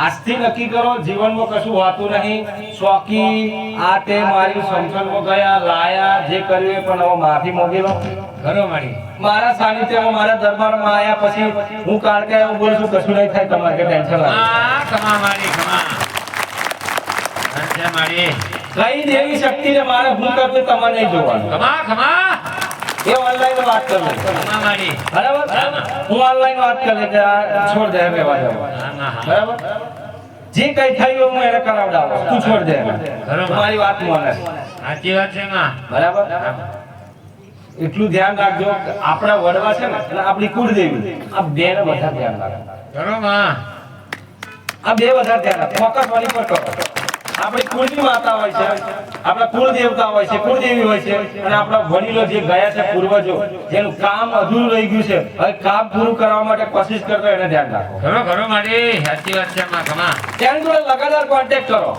આજથી નક્કી કરો, જીવનમાં કશું હોતું નહીં. શોકી આ તે મારી સમજણમાં ગયા લાયા જે કર્યું એ પણ હવે માફી માંગી લો. કરો મારી. મારા સાનિધ્યમાં મારા દરબારમાં આયા પછી હું કારણ કે એવું બોલું છું કશું નહીં થાય, તમારે ટેન્શન લાગે. કમા મારી કમા. અંતે મારી. કઈ દેવી શક્તિને મારે હું કરવું એ તમારે નહીં જોવાનું. કમા કમા. એ ઓનલાઈન વાત કરું કમા મારી. બરાબર. હું ઓનલાઈન વાત કરું કે આ છોડ દે રહેવા દો. આમાં હા. બરાબર. જે કઈ થયું હું એને કરાવડાવું, તું છોડ દે. બરાબર. મારી વાત માને. સાચી વાત છે માં. બરાબર. એટલું ધ્યાન રાખજો કે આપણા વડવા છે ને એટલે આપણી કુળદેવી, આ બે ને બધા ધ્યાન રાખો. કરો માં. આ બે વધારે ધ્યાન રાખો, ફોકસ વાળી પર કરો. આપણી કુળની માતા હોય છે, આપણા કુળ દેવતા હોય છે, કુળદેવી હોય છે, અને આપણા વડીલો જે ગયા છે પૂર્વજો, જેનું કામ અધૂરું રહી ગયું છે, હવે કામ પૂરું કરવા માટે કોશિશ કરતો એને ધ્યાન રાખો. કરો મારી. સાચી વાત છે માં કમા. તેની જોડે લગાતાર કોન્ટેક્ટ કરો,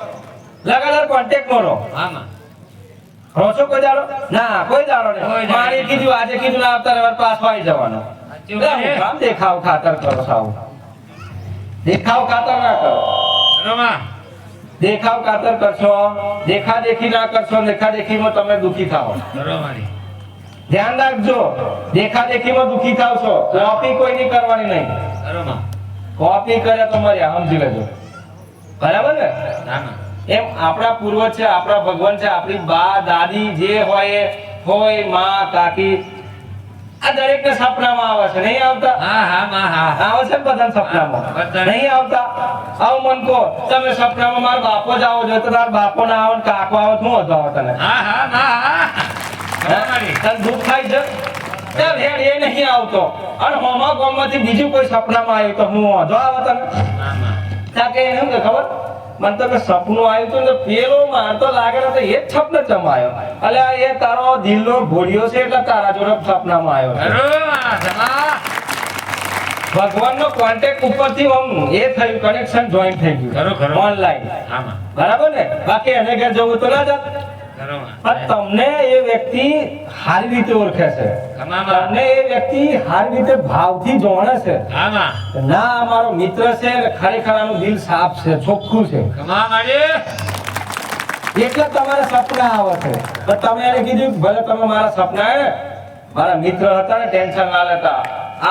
લગાતાર કોન્ટેક્ટ કરો. આમાં રહો છો કોઈ દાડો? ના, કોઈ દાડો કોઈ નહીં. દાડો મારી કીધું આજે કીધું ના આવતા રવિવાર પાછો આવી જવાનો. સાચી એટલે વાત હું છે. કામ દેખાવ ખાતર કરો સાવ? દેખાવ ખાતર ના કરો. કરો માં. દેખાવ ખાતર કરશો, દેખાદેખી ના કરશો, દેખાદેખીમાં તમે દુખી થાઓ. કરો મારી. ધ્યાન રાખજો, દેખાદેખીમાં દુખી થાવ છો. કોપી કોઈની કરવાની નહીં. કરો માં. કોપી કરે તો મર્યા, સમજી લેજો. બરાબર ને? આમાં એમ આપણા પૂર્વજ છે, આપણા ભગવાન છે, આપણી બા દાદી જે હોય એ હોય, માં કાકી, આ દરેક ને સપનામાં આવે છે, નહીં આવતા? હા માં હા. આવે છે ને બધાને સપનામાં? બધાને. નહીં આવતા? આવું મન કહો, તમે સપનામાં મારા બાપો જ આવો છો, તો તારા બાપો ના આવો ને કાકો આવો, શું હતો આવે તને? માં હા. કરો મારી. તને દુઃખ થાય છે? ચાલ હેડ, એ નહીં આવતો. અને હોમા ગામમાંથી બીજું કોઈ સપનામાં આવ્યું તો હું વાંધો આવે તને? આમાં ત્યાં કે શું કે ખબર? મને તો કે સપનું આવ્યું હતું ને પેલો મારતો લાગે તો એ જ સપને ચમાયો. અલ્યા એ તારો દિલનો ભોળિયો છે એટલે તારા જોડે સપનામાં આવ્યો છે. કરો માં કમા. ભગવાનનો કોન્ટેક્ટ ઉપરથી આમ એ થયું, કનેક્શન જોઈન થઈ ખરું, ગયું ખરું. ઓનલાઈન. આમાં બરાબર ને? બાકી એને ઘેર જવું તો ના જાત. કરો માં. પણ તમને એ વ્યક્તિ સારી રીતે ઓળખે છે, કમામાં. તમને એ વ્યક્તિ સારી રીતે ભાવથી જાણે છે. આમાં ના અમારો મિત્ર છે ને ખરેખર આનું દિલ સાફ છે, ચોખ્ખું છે, કમા મારી. એટલે તમારે સપના આવે છે. પણ તમે એને કીધું ભલે તમે મારા સપના હે મારા મિત્ર હતા ને ટેન્શન ના લેતા,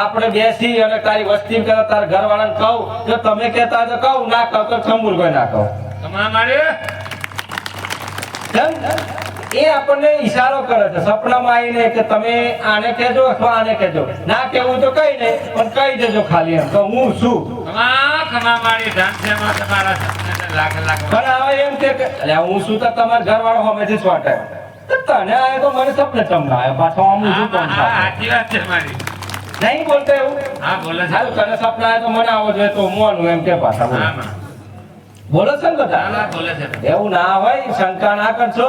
આપણે બેસી અને તારી વસ્તી કરે, તારા ઘરવાળાને કહું, જો તમે કહેતા હોય તો કહું, ના કહું તો ચંબુર કોઈ ના કહું. કમા મારી. કેમ? એ આપણને ઈશારો કરે છે સપનામાં આવીને કે તમે આને કહેજો અથવા આને કહેજો. ના કહેવું તો કઈ નહીં, પણ કહી દેજો ખાલી એમ તો હું છું. કમા મારી. ધન છે માં તમારા સપનાને લાખ લાખ. પણ હવે એમ કે અલ્યા હું શું તો તમારા ઘરવાળો હમેથી છોટે તો તને આયો તો મને સપને ચમના આવ્યો પાછો આમ ઊંધું કોણ હા થાય? સાચી વાત છે મારી. નહીં બોલતો એવું? હા બોલે છે. હાલ તને સપના આવ્યો તો મને આવો જોઈએ તો મોનું એમ કે પાછા બોલો. આમાં બોલો છો ને બધા? હા બોલે છે. એવું ના હોય, શંકા ના કરશો.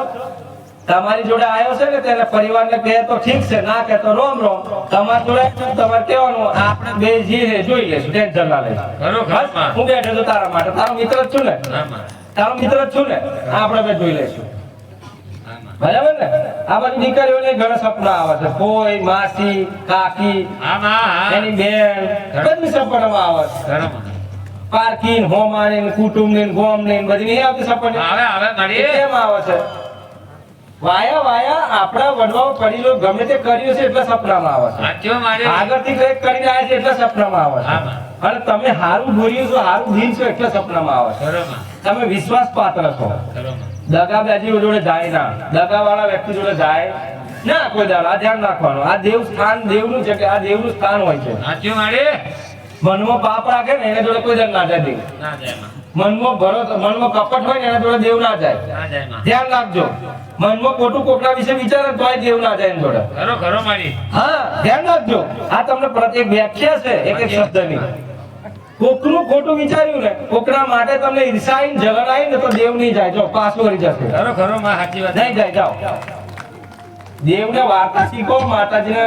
તમારી જોડે આવ્યો છે ને તેને પરિવારને કહે તો ઠીક છે, ના કહે તો રોમ રોમ. તમારી જોડે તમારે કહેવાનું આપણે બે જે જોઈ લેશું, ટેન્શન ના લેશું. ખરું, ખરું. બસ, હું બેઠો છું તારા માટે, તારો મિત્ર જ છું ને, આમાં તારો મિત્ર જ છું ને, આપણે બે જોઈ લેશું. આમાં બરાબર ને? આ બધી દીકરીઓને ઘણા સપના આવે છે, કોઈ માસી કાકી આમાં હા. એની બેન બધી સપનામાં આવે છે. ઘરમાં. પાર્કિંગ હોમાની કુટુંબની ગોમની બધી નહીં આવતી સપને? હવે મારી. કેમ આવે છે? વાયા વાયા આપણા વડવાઓ વડીલો ગમે તે કર્યું છે એટલે સપનામાં આવે છે. સાચો મારી. આગળથી કંઈક કરીને આવ્યા છે એટલે સપનામાં આવે છે. આમાં અને તમે હારું ભર્યું છો, હારું દિન છો એટલે સપનામાં આવે છે. ઘરમાં. તમે વિશ્વાસ પાત્ર છો. ઘરમાં. દગાબાજી જોડે જાય ના, દગાવાળા વ્યક્તિ જોડે જાય ના કોઈ દાડો આ ધ્યાન રાખવાનું. આ દેવ સ્થાન દેવનું છે કે આ દેવનું સ્થાન હોય છે. સાચું મારી મનમાં પાપ રાખે ને એને જોડે કોઈ દાડો ના જાય દેવ. ના જાય માં મનમાં કપટ હોય ને એના જોડે દેવ ના જાય. ના જાય માં ધ્યાન રાખજો. મનમાં ખોટું કોકના વિશે વિચારે તોય દેવ ના જાય એની જોડે. ખરો ખરો મારી હા ધ્યાન રાખજો. આ તમને પ્રત્યેક વ્યાખ્યા છે એક એક શબ્દની. કોકનું ખોટું વિચાર્યું ને કોકના માટે તમને ઈર્ષા આઈ ને જલન આઈ ને તો દેવ નહીં જાય. જો પાછું વળી જશે. ખરો ખરો માં સાચી વાત નહીં જાય. જાઓ દેવને વાર્તા શીખો. માતાજીને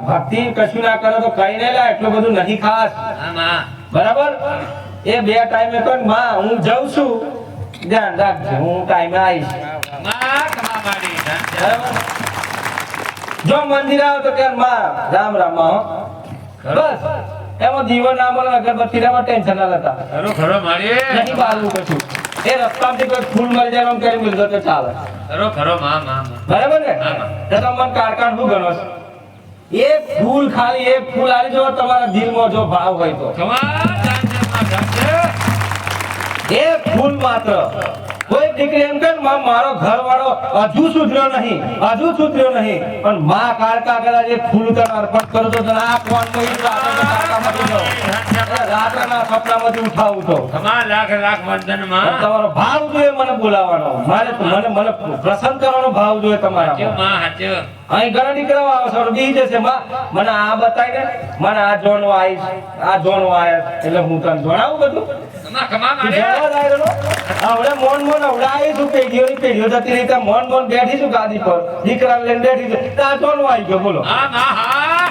ભક્તિ કશું ના કરો તો કઈ નહીં લા. એટલું બધું નહીં ખાસ. હા માં બરાબર. એ બે ટાઈમે કહો માં હું જાઉં છું ધ્યાન રાખજો હું ટાઈમે આવીશ. માં કમા મારી બરાબર. જો મંદિર આવો તો કે માં રામ રામ માં હો. બસ એમાં દીવો ના મળે અગરબત્તી ના ટેન્શન ના લેતા. ખરો ખરો મારી નહીં બાળવું કશું. એ રસ્તામાંથી કોઈ ફૂલ મળી જાય એમ કરી મિલતો તો ચાલે. ખરો ખરો માં માં માં બરાબર ને હા. તો તમે મને કારકાન શું ગણો છો? એક ફૂલ ખાલી એક ફૂલ આલી જો તમારા દિલમાં જો ભાવ હોય તો કમા જાનજે માં જાનજે એક ફૂલ માત્ર. કોઈ દીકરી એમ કે માં મારો ઘરવાળો હજુ સુધર્યો નહીં પણ માં કાળકા કરા એક ફૂલ તને અર્પણ કરો તો તને આ કોણ કોઈ રાત્રના સપનામાંથી ઉઠાવું તો કમા લાખ લાખ વંદન માં તમારો ભાવ જોઈએ મને બોલાવવાનો. મને પ્રસન્ન કરવાનો ભાવ જોઈએ સાચું તમારા. માં સાચું અહીં ઘણા દીકરાઓ આવે છે બી જશે માં મને આ બતાવી દે મને આ જોણવા આવીશ આ જોણવા આવ્યા એટલે હું તને જોણાવું બધું. કમા કમા તું મારી જવા જાય એનો. હવે મોન આવડાવીશું પેઢીઓ જતી રીતે મોન બેઠીશું ગાદી પર દીકરા લઈને બેઠી છે તો આ જોણવા આવી ગયો બોલો. હા માં હા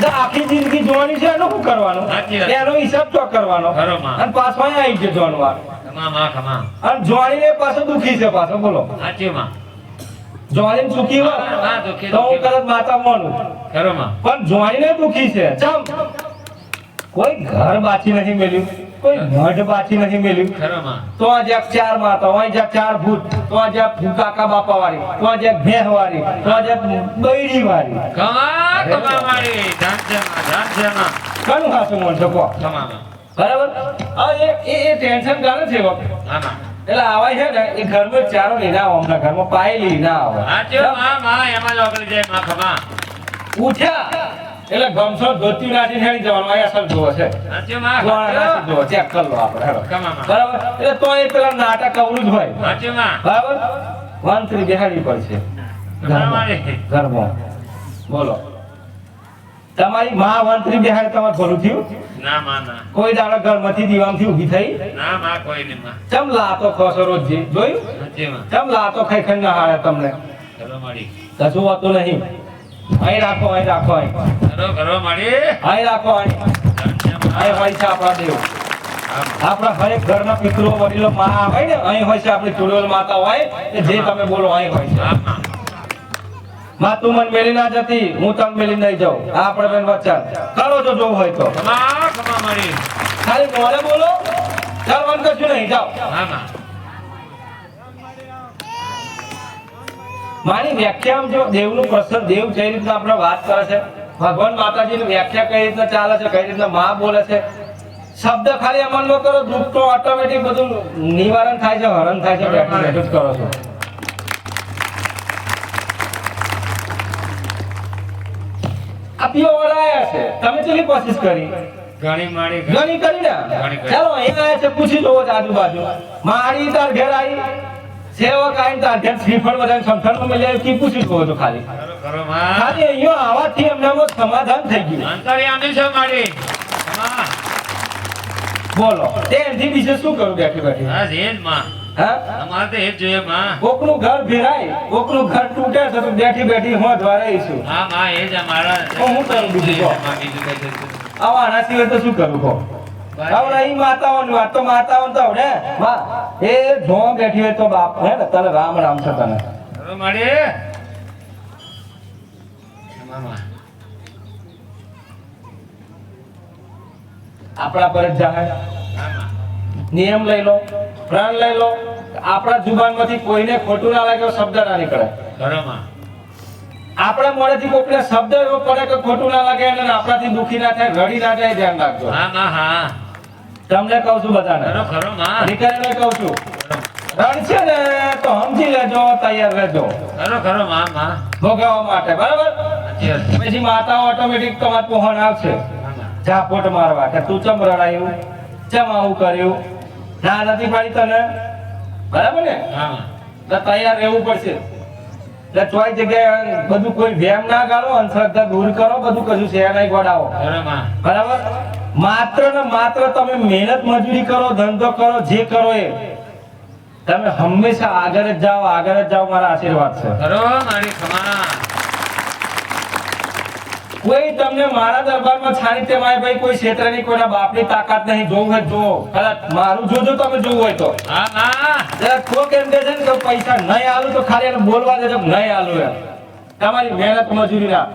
તો આખી જિંદગી જોવાની છે એનું શું કરવાનું? સાચી વાત. એનો હિસાબ તો કરવાનો. ખરો માં. અને પાછો અહીં આવી ગયો જોણવા કમા માં કમા અને જોણીને પાછો દુખી છે પાછો બોલો. સાચું માં જોણીને સુખી હોય હા, દુઃખી, તો હું દુઃખી. કદાચ માતા માનું ખરો માં પણ જોઈને દુખી છે. ચમ કોઈ ઘર બાકી નહીં મેલ્યું કોઈ મઢ બાકી નહીં મેલ્યું. ખરો માં તો આ જ્યાં ચાર માતા હોય જ્યાં ચાર ભૂત તો આ જ્યાં કાકા બાપા વાળી તો આ જ્યાં ભેહ વાળી તો આ જ્યાં બૈરી વાળી કમા કમા મારી જાનજે માં ઘણું ખાસું મન છે કહો. કમા માં બરાબર. હવે એ ટેન્શન કાઢે છે વખત. હા માં એટલે આવા છે ને એ ઘરમાં ચારો લઈને આવો હમણાં ઘરમાં પાયેલી ના આવે. સાચું માં એમાં જ ઓગળી જાય માં કમા ઉઠ્યા એટલે ગમસો ધોતી નાખી હેડી જવાનું આ અસર જોવો છે. સાચું માં ગોળા નાખી જોવો ચેક કરી લો આપણે હેડો. કમા માં બરાબર. એટલે તો એ પેલા નાટક અવરું જ હોય. સાચું માં બરાબર. વંતરી બેહાડવી પડશે ઘરમાં. બોલો તમારી માં વંતરી બેહાડે તમારે ભલું થયું? ના માં ના કોઈ દાડો ઘરમાંથી દીવામથી ઊભી થઈ? ના માં કોઈ નહીં માં ચમ લાતો ખોસો રોજ જોયું? સાચું માં ચમ લાતો ખાઈ ખાઈ ના હારે તમને ખરો મારી કશું હોતું નહીં. અહીં રાખો અહીં ખરો મારી અહીં રાખો અહીં જાનજે માં અહીં હોય છે આપણા દેવ. આપણા હરેક ઘરના પિતૃઓ વડીલો માં આવે ને અહીં હોય છે આપણી ચુડેલ માતા હોય કે જે તમે બોલો અહીં હોય છે. હા માં માં તું મને મેલી ના જતી હું તને મેલી નહીં જાઉં. આ આપણે બેન વચન કરો જો જોવું હોય તો કમા મારી ખાલી મોડે બોલો કરવાનું કશું નહીં. જાઓ. હા માં મારી વ્યાખ્યા જો દેવનું પ્રસન્ન દેવ કઈ રીતના આપણે વાત કરે છે ભગવાન માતાજીની વ્યાખ્યા કઈ રીતના ચાલે છે કઈ રીતના માં બોલે છે શબ્દ ખાલી અમલમાં કરો દુઃખ તો ઓટોમેટિક બધું નિવારણ થાય છે હરણ થાય છે. બેઠું બેઠું જ કરો છો. આ પીઓ વળાયા છે તમે કેટલી કોશિશ કરી? ઘણી મારી ઘણી કરી ને. ઘણી કરી. ચાલો અહીંયા આયા છે પૂછી જોવો છે આજુબાજુ. મારી તાર ઘેર આવી સેવક આવીને તાર ઘેર શ્રીફળ બધાને સમથાણમાં મળી આવી કી પૂછી જોવો છો ખાલી. ખરો માં ખાલી અહીંયા આવવાથી એમનામાં સમાધાન થઈ ગયું. અંતર્યામી છે મારી કમા બોલો એનાથી બીજે શું કરું બેઠી બેઠી? હા એ જ માં હા અમારે તો એ જ જોઈએ માં કોકનું ઘર ભેરાય કોકનું ઘર તૂટે છે તો બેઠી બેઠી હું ધ્વારાઈશું. હા માં એ જ અમારા હું કરું બીજું કહો? માં બીજું કઈ કરતું આવા આના સિવાય તો શું કરું કહો? હવે અહીં માતાઓની વાત તો માતાઓ તો હવે માં એ જો બેઠી હોય તો બાપ હે ને તને રામ રામ છે તને. ખરો મારી કમા આપણા પર જ જાય. હા માં નિયમ લઈ લો પ્રણ લઈ લો આપણા જુબાનમાંથી કોઈને ખોટું ના લાગે એવો શબ્દ ના નીકળે. ખરો માં આપણા મોઢેથી કોઈને શબ્દ એવો પડે કે ખોટું ના લાગે અને આપણાથી દુખી ના થાય રડી ના જાય ધ્યાન રાખજો. હા માં હા તમને કહું છું બધાને ખરો ખરો માં નીકળીને કહું છું રડશે ને તો સમજી લેજો, તૈયાર રહેજો ખરો ખરો માં માં ભોગવવા માટે, બરાબર? સાચી વાત છે. પછી માતાઓ ઓટોમેટિક તમારે પહોંચ આવશે હા, માં. ઝાપોટ મારવા કે તું ચમ રડાયું, ચમ આવું કર્યું, ના નથી પાડી તને, બરાબર ને? હા, માં. તો તૈયાર રહેવું પડશે. એટલે ચોઈ જગ્યાએ બધું કોઈ વહેમ ના ગાળો, અંધશ્રદ્ધા દૂર કરો, બધું કશું છે નહીં ગોડાવો, ખરો માં. બરાબર? માત્ર ને માત્ર તમે મહેનત મજૂરી કરો, ધંધો કરો, જે કરો એ તમે હંમેશા આગળ જ જાઓ, આગળ જ જાઓ, મારા આશીર્વાદ છે. ખરો મારી ખમા. કોઈ તમને મારા દરબારમાં છાનીતે માય ભાઈ કોઈ ક્ષેત્ર ની કોઈના બાપની તાકાત નહીં, જોવું હોય તો જોવો. કદાચ મારું જોજો તમે જોવું હોય તો. હા માં. જરા કોક એમ કહે છે ને કે પૈસા નહીં આલું તો ખાલી એને બોલવા દેજો કે નહીં આલું એમ. તમારી મહેનત મજૂરી ના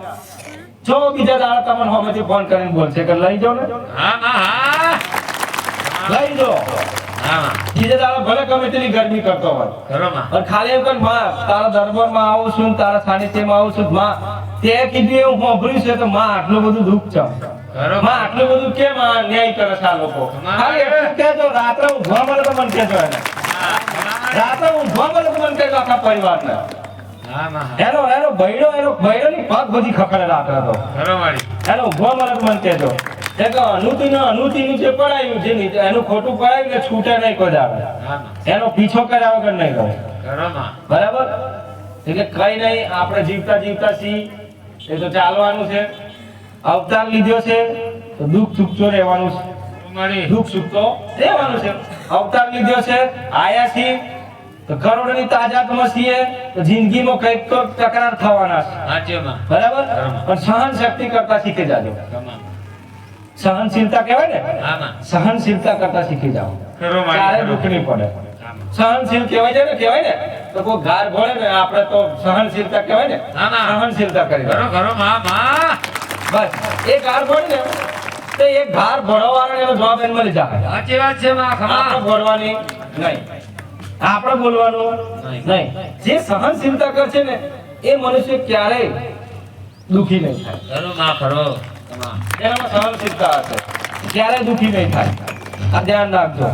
જો બીજા દાડા તમને હમેથી ફોન કરીને બોલશે કે લઈ જાઓ ને, હા માં. હા. લઈ જાઓ. હા માં. બીજા દાડા ભલે ગમે તેટલી ગરમી કરતો હોય ખરો માં. પણ ખાલી એમ કે માં તારા દરબારમાં આવું છું, તારા સાનિધ્યમાં આવું છું, માં તે કીધું એવું સાંભળ્યું છે તો માં આટલું બધું દુઃખ છે, ખરો માં માં. આટલું બધું કેમ આ ન્યાય કરે છે આ લોકો? ખાલી એટલું કહેજો, રાત્રે ઊંઘવા મળે તો મને કહેજો એને. હા, ખમા. રાત્રે ઊંઘવા મળે તો મને કહેજો આખા પરિવારને. હા માં. એનો બૈરોની પગ બધી ખખડે રાત્રે તો. ખરો મારી. એનો ઊંઘવા મળે તો મને કહેજો. એ કે અનુતિનું જે પડાયું છે ને, એનું ખોટું પડાયું ને છૂટે નહીં કોઈ દાડો. હા માં. એનો પીછો કર્યા વગર નહીં કરે, ખરો માં. બરાબર? એટલે કઈ નહીં, આપણે જીવતા જીવતા છીએ એ તો ચાલવાનું છે. અવતાર લીધો છે તો દુઃખ સુખ તો રહેવાનું છે, મારી. દુઃખ સુખ તો રહેવાનું છે. અવતાર લીધો છે, આયા છીએ તો કરોડની તાજાતમાં છીએ તો જિંદગીમાં કંઈક તો તકરાર થવાના છે, સાચી માં. બરાબર? પણ સહન શક્તિ કરતા શીખી જાજો. ખમા. સહનશીલતા કહેવાય ને, હા માં. સહનશીલતા કરતા શીખી જાઓ, ખરો મારી. ત્યારે ખરો. દુઃખ નહીં પડે. હા માં. સહનશીલ કહેવાય ને તો કોઈ ગાર ભળે ને આપણે તો સહનશીલતા કહેવાય ને, હા ના. સહનશીલતા કરી ખરો ખરો માં માં. બસ એ ગાર ભળે ને તો એ ગાર ભળવાવાળાને એનો જવાબ એને મળી જાય. સાચી વાત છે માં. આપણે ખમા. ભળવાની નહીં, આપણે બોલવાનું નહીં. જે સહનશીલતા કરશે ને એ મનુષ્ય ક્યારેય દુઃખી નહીં થાય. ખરો માં. ખરો. ખમા. એનામાં સહનશીલતા હશે, ક્યારેય દુઃખી નહીં થાય. આ ધ્યાન રાખજો.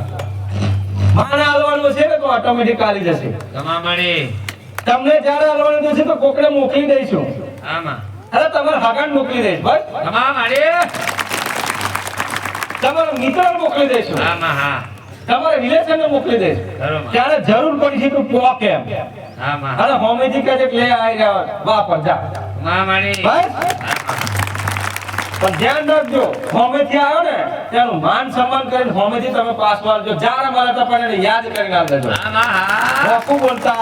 માને હાલવાનું છે ને તો ઓટોમેટિક હાલી જશે. ખમા મારી. તમને જ્યારે હાલવાનું થશે તો કોકને મોકલી દઈશું. હા માં. અરે તમારે હગાન મોકલી દઈશ, બસ ખમા મારી. તમારા મિત્ર મોકલી દઈશું, હા માં. હા. તમારા રિલેશન ને મોકલી દઈશ. ખરો માં. ત્યારે જરૂર પડી છે તો પોક એમ હા માં. અને હોમેથી કહે છે કે લે આવી રહ્યા વાપર જા, ખમા મારી. બસ. હા માં. પણ ધ્યાન રાખજો, હોમેથી આવ્યો ને તેનું માન સન્માન કરીને હોમેથી તમે પાસ વાળજો. જ્યારે મળે તો પણ એને યાદ કરીને આલ દેજો. હા માં. હા. રોકું બોલતા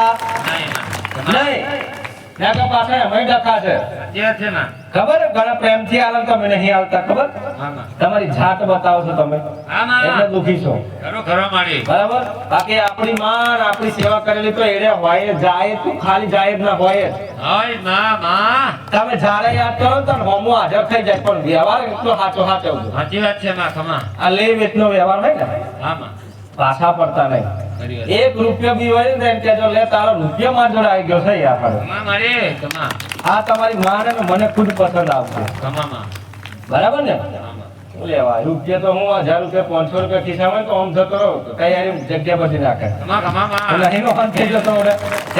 નહીં માં. ખમા. નહીં. ત્યાં તો પાછા એમાંય ડખા છે, સાચી વાત છે માં. ખબર છે? ઘણા પ્રેમથી આલો તમે નહીં આલતા, ખબર? હા માં. તમારી જાત બતાવો છો તમે હા માં. એટલે દુખી છો, ખરો ખરો મારી. બરાબર? બાકી આપણી માન આપણી સેવા કરેલી તો એને હોય જાય, તું ખાલી જાય જ ના હોય જ. હોય માં. માં. તમે જ્યારે યાદ કરો ને તો હોમો હાજર થઈ જાય, પણ વ્યવહાર એટલો સાચો સાચવજો. સાચી વાત છે માં. ખમા. આ લે વેચનો વ્યવહાર હોય ને હા માં. પાછા પડતા નહીં. ખરી વાત. એક રૂપિયો બી હોય ને એમ કહેજો લે તારો રૂપિયો માર જોડે આવી ગયો છે યાર. ખમા મારી. ખમા. આ તમારી માને ને મને ખુદ પસંદ આવશે, ખમા માં. બરાબર ને? હા માં. શું લેવા રૂપિયા તો હું 1000 રૂપિયા 500 રૂપિયા ખિસ્સામાં હોય તો આમ જતો રહો તો કઈ યાર જગ્યા બધી રાખે. ખમા ખમા માં. નહીં નો હાથ થઈ જતો ઓરે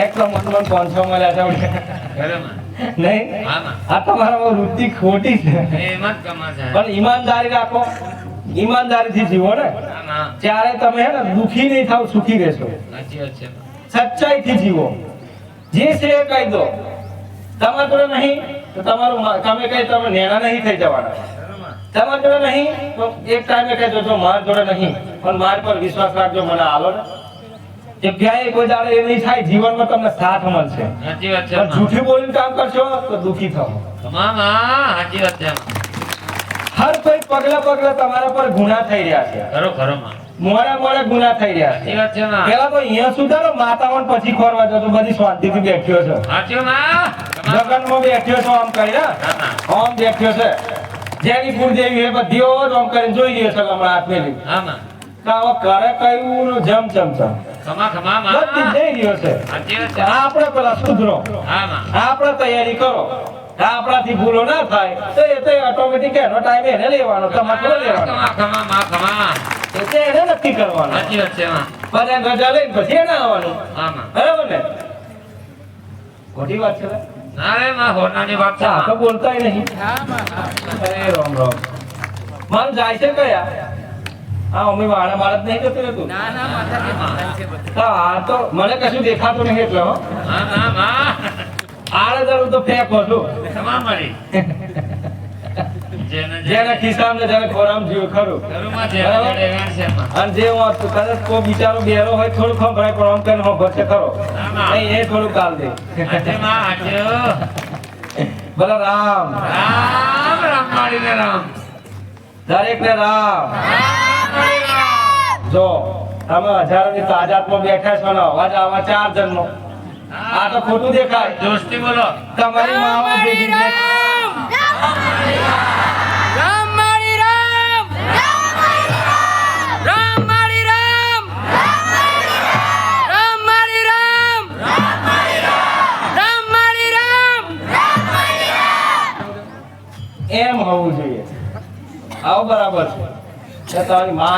એક તો મન 500 મળ્યા છે ઓરે. ખરો માં. નહીં, હા માં. આ તમારામાં વૃત્તિ ખોટી છે. એમાં જ કમા છે. પણ ઈમાનદારી રાખો, ઈમાનદારીથી જીવો ને, હા માં. ત્યારે તમે હે ને દુખી નહીં થાવ, સુખી રહેશો. સાચી વાત છે માં. સચ્ચાઈથી જીવો, જે છે એ કહી દો. તમારા જોડે નહીં તો તમારું તમે કઈ તમે નેના નહીં થઈ જવાના. ખરો માં. તમારા જોડે નહીં તો એક ટાઈમે કહેજો જો મારા જોડે નહીં પણ મારા પર વિશ્વાસ રાખજો, મને આલો ને. એ ક્યાંય કોઈ દાડે એ નહીં થાય, જીવનમાં તમને સાથ મળશે. સાચી વાત છે પણ માં. જૂઠી બોલીને કામ કરશો તો દુખી થશો. ખમા માં. સાચી વાત છે માં. હર કોઈ પગલા પગલા તમારા પર ગુના થઈ રહ્યા છે, ખરો ખરો માં. મોડે ગુના થઈ રહ્યા સાચી છે. વાત છે માં. પેલા તો અહીંયા સુધારો માતાઓને પછી ખોરવા જતો, બધી શાંતિથી બેઠ્યો છે, સાચી માં. ખમા. લગનમાં બેઠ્યો છો આમ કરી હા માં. આમ બેઠ્યો છે. જેની કુળદેવી એ બધી આમ કરીને જોઈ રહ્યો છે હમણાં હાથમેલી. હા માં. તો હવે કરે કયું જમ ચમ ચમ ખમા ખમા બધી માં. જઈ રહ્યો છે. સાચી વાત છે. આપણે પેલા સુધરો, હા માં. આપણે તૈયારી કરો. આપણાથી ભૂલો ના થાય તો એ તો ઓટોમેટિક એનો ટાઈમ એને લેવાનો, તમારે થોડો લેવાનો. ખમા ખમા માં. ખમા. એ તો એને નક્કી કરવાનો. સાચી વાત છે માં. બધા રજા લઈને પછી એને આવવાનું આમાં બરાબર ને ખોટી વાત છે ને? ના રે માં હોનાની વાત છે આ તો બોલતાય નહીં અરે રામ રામ મારું જાય છે કયા હા અમે વાળા બાળક નહીં જતું રહેતું હા તો મને કશું દેખાતું નહીં એટલે હો હા ના માં આડે જરૂર તો ફેંકો છું તમામ મળી જેના ખિસ્સામાં ને જેને ખોરામાં જીવ ખરું ઘરમાં જે રેવાણ છે માં અને જે હું કદાચ કોઈ બિચારો બેરો હોય થોડું ખંભરાય પણ આમ કરીને ભરશે ખરો નહીં એ થોડું કાલ દે આજે માં આજે ભલે રામ રામ રામ માડીને રામ દરેક ને રામ જો તમે હજારોની તાજાતમાં બેઠા છો ને અવાજ આવા 4 જન્મો આ તો ખોટું દેખાય દોસ્તી બોલો તમારી માઓ ભેગી છે રામ માળી રામ રામ માળી રામ રામ માળી રામ રામ માળી રામ એમ હોવું જોઈએ આવો બરાબર છે તમારી મા